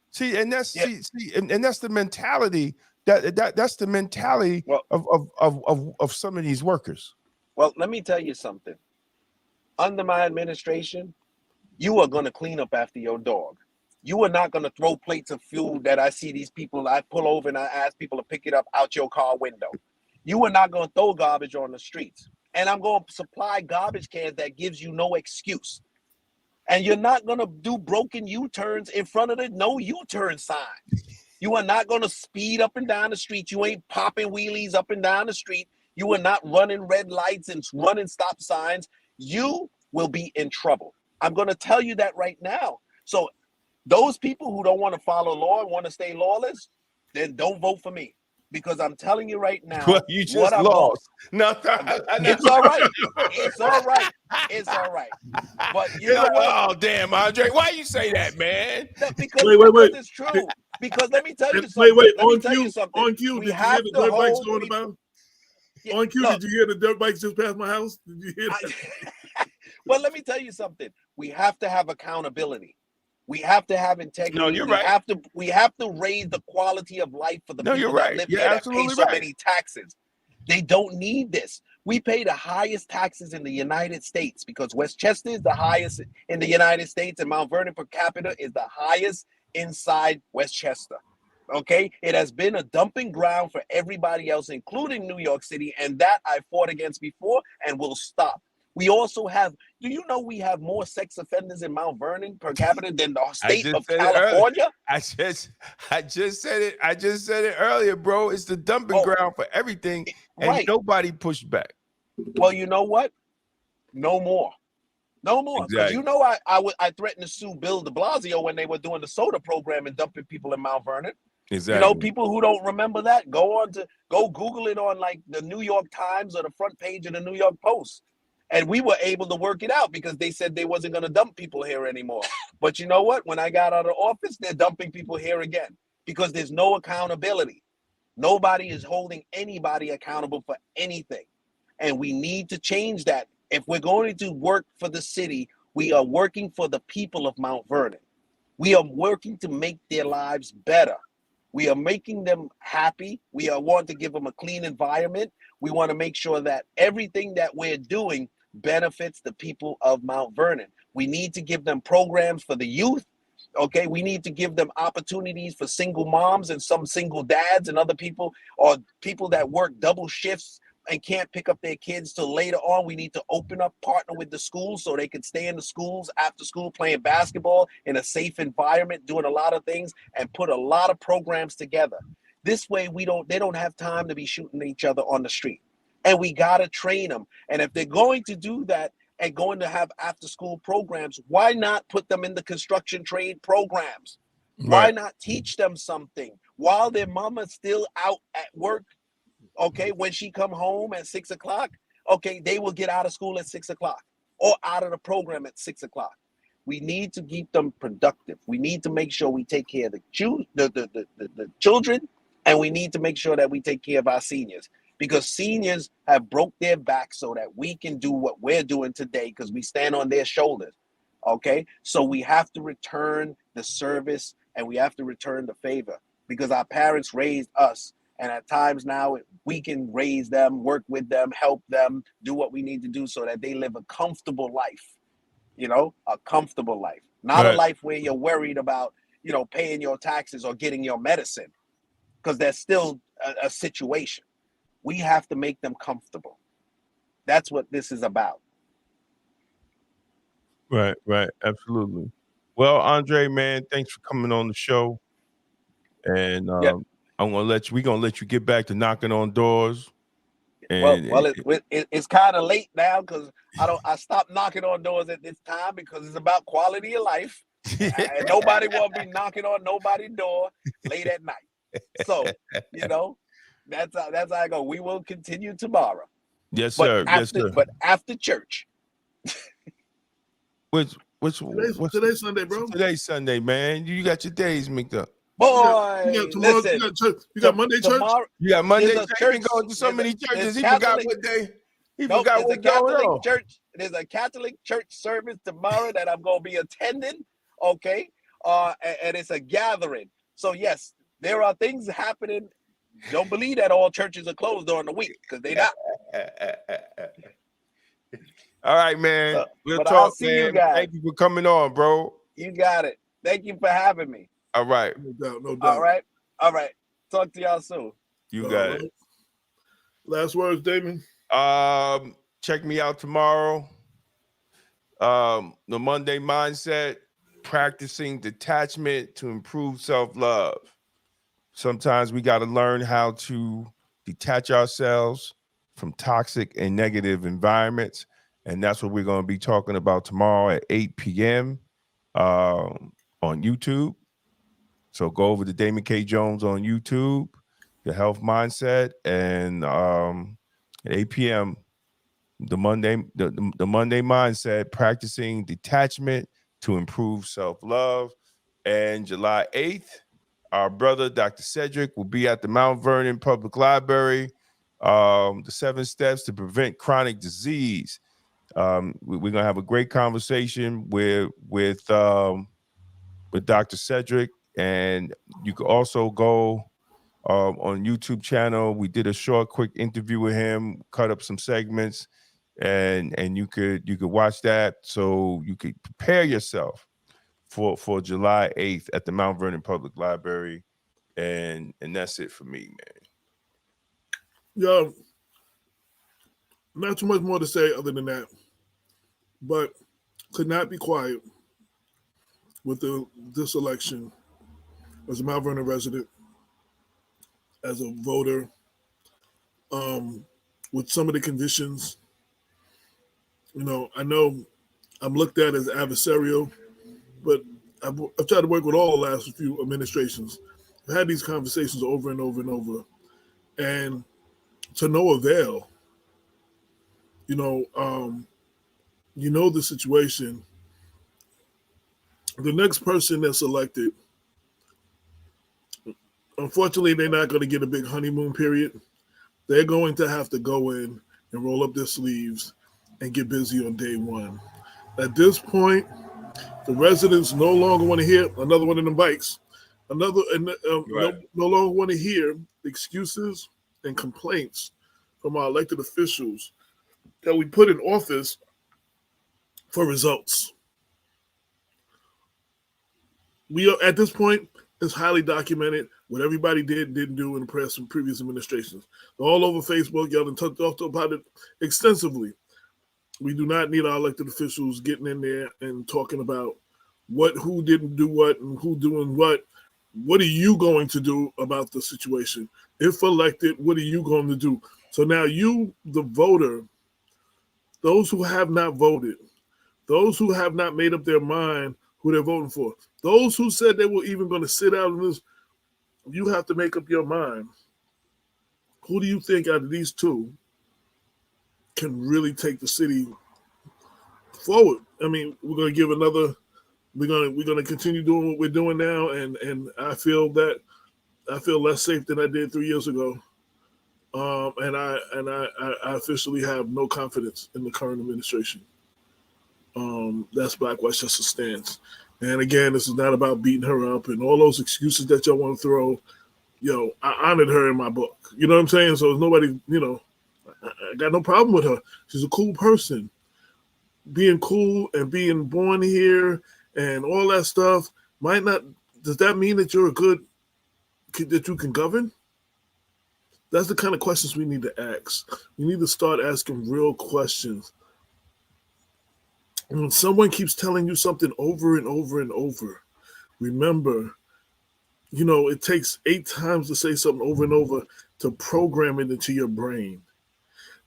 See, and that's and that's the mentality. That's the mentality of some of these workers. Well, let me tell you something. Under my administration, you are going to clean up after your dog. You are not going to throw plates of fuel that I see these people, I pull over and I ask people to pick it up out your car window. You are not going to throw garbage on the streets. And I'm going to supply garbage cans that gives you no excuse. And you're not going to do broken U-turns in front of the no U-turn sign. You are not going to speed up and down the street. You ain't popping wheelies up and down the street. You are not running red lights and running stop signs. You will be in trouble. I'm going to tell you that right now. So those people who don't want to follow law and want to stay lawless, then don't vote for me. Because I'm telling you right now, well, you just lost. No, it's all right. It's all right. It's all right. But you know what? Oh, damn, Andre, why you say that, man? Because wait. it's true. Because let me tell you And something. wait, Let me on tell you cue, something. on cue, We did you hear have the to dirt bikes hold going people. about? Yeah, On cue, look, did you hear the dirt bikes just past my house? Did you hear that? well, let me tell you something. We have to have accountability. We have to have No, integrity. you're We right. have to raise the quality of life for the No, you're people that right. live You're here that pay absolutely so right. many taxes. They don't need this. We pay the highest taxes in the United States because Westchester is the highest in the United States and Mount Vernon per capita is the highest inside Westchester. Okay, it has been a dumping ground for everybody else, including New York City, and that I fought against before and will stop. We also have, do you know we have more sex offenders in Mount Vernon per capita than the I state just of said it earlier. California? I just said it. I just said it earlier, bro. It's the dumping Oh, ground for everything, and right. nobody pushed back. Well, you know what? No more. No more. Because Exactly. you know I threatened to sue Bill de Blasio when they were doing the soda program and dumping people in Mount Vernon. You know, Exactly. people who don't remember that, go Google it on like the New York Times or the front page of the New York Post. And we were able to work it out because they said they wasn't going to dump people here anymore. But you know what? When I got out of office, they're dumping people here again because there's no accountability. Nobody is holding anybody accountable for anything. And we need to change that. If we're going to work for the city, we are working for the people of Mount Vernon. We are working to make their lives better. We are making them happy. We want to give them a clean environment. We want to make sure that everything that we're doing benefits the people of Mount Vernon. We need to give them programs for the youth. Okay, we need to give them opportunities for single moms and some single dads and other people or people that work double shifts and can't pick up their kids till later on. We need to open up, partner with the schools so they can stay in the schools after school playing basketball in a safe environment, doing a lot of things and put a lot of programs together. This way they don't have time to be shooting each other on the street. And we got to train them. And if they're going to do that and going to have after school programs, why not put them in the construction trade programs? Why Right. not teach them something while their mama's still out at work? Okay, when she come home at 6 o'clock, okay, they will get out of school at 6 o'clock or out of the program at 6 o'clock. We need to keep them productive. We need to make sure we take care of the children, and we need to make sure that we take care of our seniors because seniors have broke their back so that we can do what we're doing today because we stand on their shoulders. Okay, so we have to return the service and we have to return the favor because our parents raised us. And at times now we can raise them, work with them, help them, do what we need to do so that they live a comfortable life, a comfortable life, not a Right. life where you're worried about, paying your taxes or getting your medicine because that's still a situation. We have to make them comfortable. That's what this is about. Right. Right. Absolutely. Well, Andre, man, thanks for coming on the show. And Yeah. we're gonna let you get back to knocking on doors. Well, And it's kind of late now because I stopped knocking on doors at this time because it's about quality of life, and nobody want to be knocking on nobody's door late at night. So, that's how I go. We will continue tomorrow, yes, but sir. Yes, sir. after church. Today's Sunday, bro. Today's Sunday, man. You got your days mixed up. Boy, you got tomorrow. listen. You got church. You got Monday church. Tomorrow, You got Monday there's a church. He been church. going to so many churches. He Catholic, forgot what day. He nope, forgot there's a what's going Catholic on. church. There's a Catholic church service tomorrow that I'm going to be attending. Okay, and it's a gathering. So yes, there are things happening. Don't believe that all churches are closed during the week because they not. All right, man. We'll but talk, I'll see man. you guys. Thank you for coming on, bro. You got it. Thank you for having me. All right. No doubt. No All doubt. right. Talk to y'all soon. You got it. Last words, Damon. Check me out tomorrow. The Monday Mindset, practicing detachment to improve self-love. Sometimes we got to learn how to detach ourselves from toxic and negative environments. And that's what we're going to be talking about tomorrow at 8 p.m. On YouTube. So go over to Damon K. Jones on YouTube, the health mindset, and at 8 p.m. the Monday mindset, practicing detachment to improve self-love. And July 8th, Our brother, Dr. Cedric, will be at the Mount Vernon Public Library. The 7 steps to prevent chronic disease. We're gonna have a great conversation with Dr. Cedric, and you can also go on YouTube channel. We did a short, quick interview with him, cut up some segments, and you could watch that so you could prepare yourself for July 8th at the Mount Vernon Public Library, and that's it for me, man. Yeah, not too much more to say other than that, but could not be quiet with this election as a Mount Vernon resident, as a voter, with some of the conditions. I know I'm looked at as adversarial, but I've tried to work with all the last few administrations. I've had these conversations over and over and over, and to no avail. The situation. The next person that's elected, unfortunately, they're not going to get a big honeymoon period. They're going to have to go in and roll up their sleeves and get busy on day one. At this point, the residents no longer want to hear another one of them bikes. No longer want to hear excuses and complaints from our elected officials that we put in office for results. We are, at this point, it's highly documented what everybody didn't do in the previous administrations. All over Facebook, y'all talked about it extensively. We do not need our elected officials getting in there and talking about who didn't do what and who doing what. What are you going to do about the situation? If elected, what are you going to do? So now you, the voter, those who have not voted, those who have not made up their mind who they're voting for, those who said they were even going to sit out in this, you have to make up your mind. Who do you think out of these two can really take the city forward? I mean, we're going to continue doing what we're doing now, and I feel less safe than I did 3 years ago. And I officially have no confidence in the current administration. That's Black Westchester stance. And again, this is not about beating her up and all those excuses that y'all want to throw. I honored her in my book. You know what I'm saying? So nobody, I got no problem with her. She's a cool person. Being cool and being born here and all that stuff does that mean that you're that you can govern? That's the kind of questions we need to ask. We need to start asking real questions. And when someone keeps telling you something over and over and over, remember, it takes 8 times to say something over and over to program it into your brain.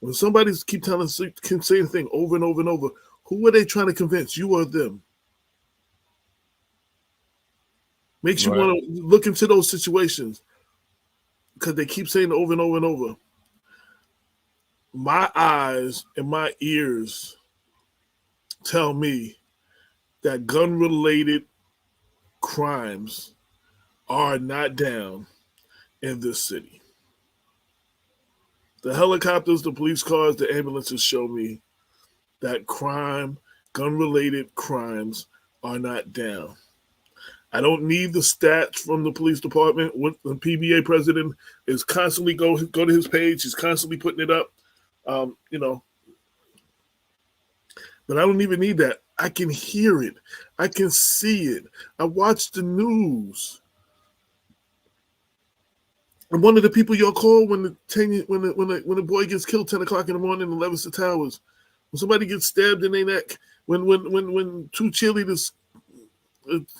When somebody keeps saying a thing over and over and over, who are they trying to convince, you or them? Makes you want to look into those situations because they keep saying it over and over and over. My eyes and my ears tell me that gun-related crimes are not down in this city. The helicopters, the police cars, the ambulances show me that gun-related crimes are not down. I don't need the stats from the police department. What the PBA president is constantly go to his page. He's constantly putting it up, But I don't even need that. I can hear it. I can see it. I watch the news. I'm one of the people y'all call when the boy gets killed 10 o'clock in the morning in Leviston Towers. When somebody gets stabbed in their neck. When 2 cheerleaders,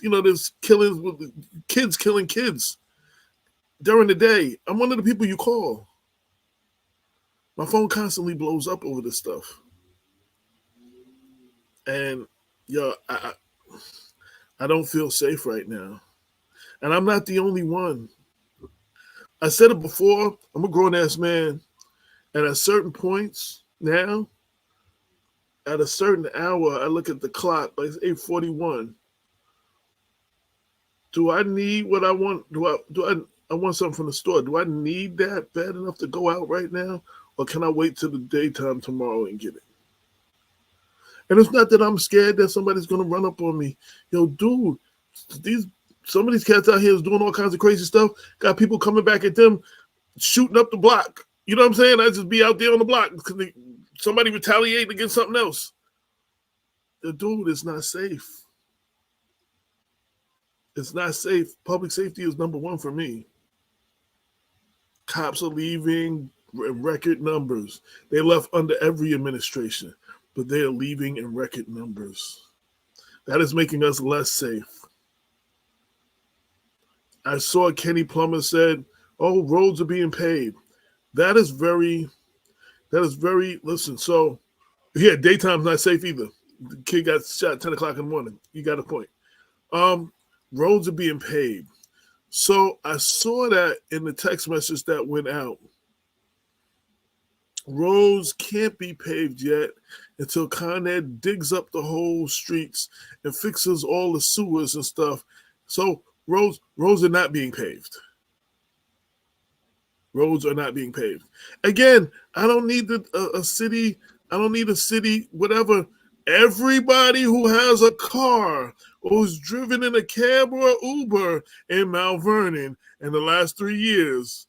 there's killings with kids killing kids during the day. I'm one of the people you call. My phone constantly blows up over this stuff. And I don't feel safe right now. And I'm not the only one. I said it before, I'm a grown-ass man. And at certain points now, at a certain hour, I look at the clock, like it's 8:41. Do I need what I want? I want something from the store. Do I need that bad enough to go out right now? Or can I wait till the daytime tomorrow and get it? And it's not that I'm scared that somebody's gonna run up on me. Yo, dude, some of these cats out here is doing all kinds of crazy stuff. Got people coming back at them, shooting up the block. You know what I'm saying? I just be out there on the block because somebody retaliating against something else. The dude, it's not safe. It's not safe. Public safety is number one for me. Cops are leaving in record numbers. They left under every administration, but they are leaving in record numbers. That is making us less safe. I saw Kenny Plummer said, "Oh, roads are being paved." That is very. Listen. So, yeah, daytime's not safe either. The kid got shot at 10 o'clock in the morning. You got a point. Roads are being paved. So I saw that in the text message that went out. Roads can't be paved yet until Con Ed digs up the whole streets and fixes all the sewers and stuff. So roads are not being paved. Roads are not being paved. Again, I don't need a city. I don't need a city, whatever. Everybody who has a car or who's driven in a cab or Uber in Mount Vernon in the last 3 years,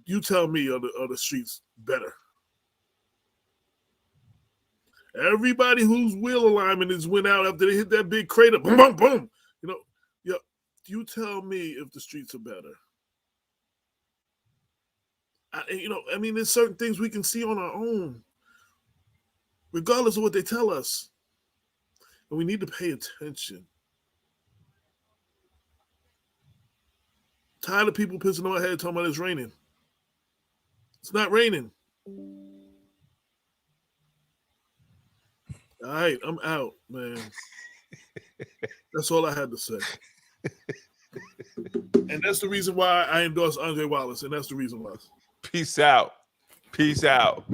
you tell me are the streets better? Everybody whose wheel alignment has went out after they hit that big crater, boom, boom, boom. You tell me if the streets are better. There's certain things we can see on our own, regardless of what they tell us. And we need to pay attention. Tired of people pissing on my head talking about it's raining. It's not raining. All right, I'm out, man. That's all I had to say. And that's the reason why I endorse Andre Wallace, and that's the reason why. Peace out. Peace out.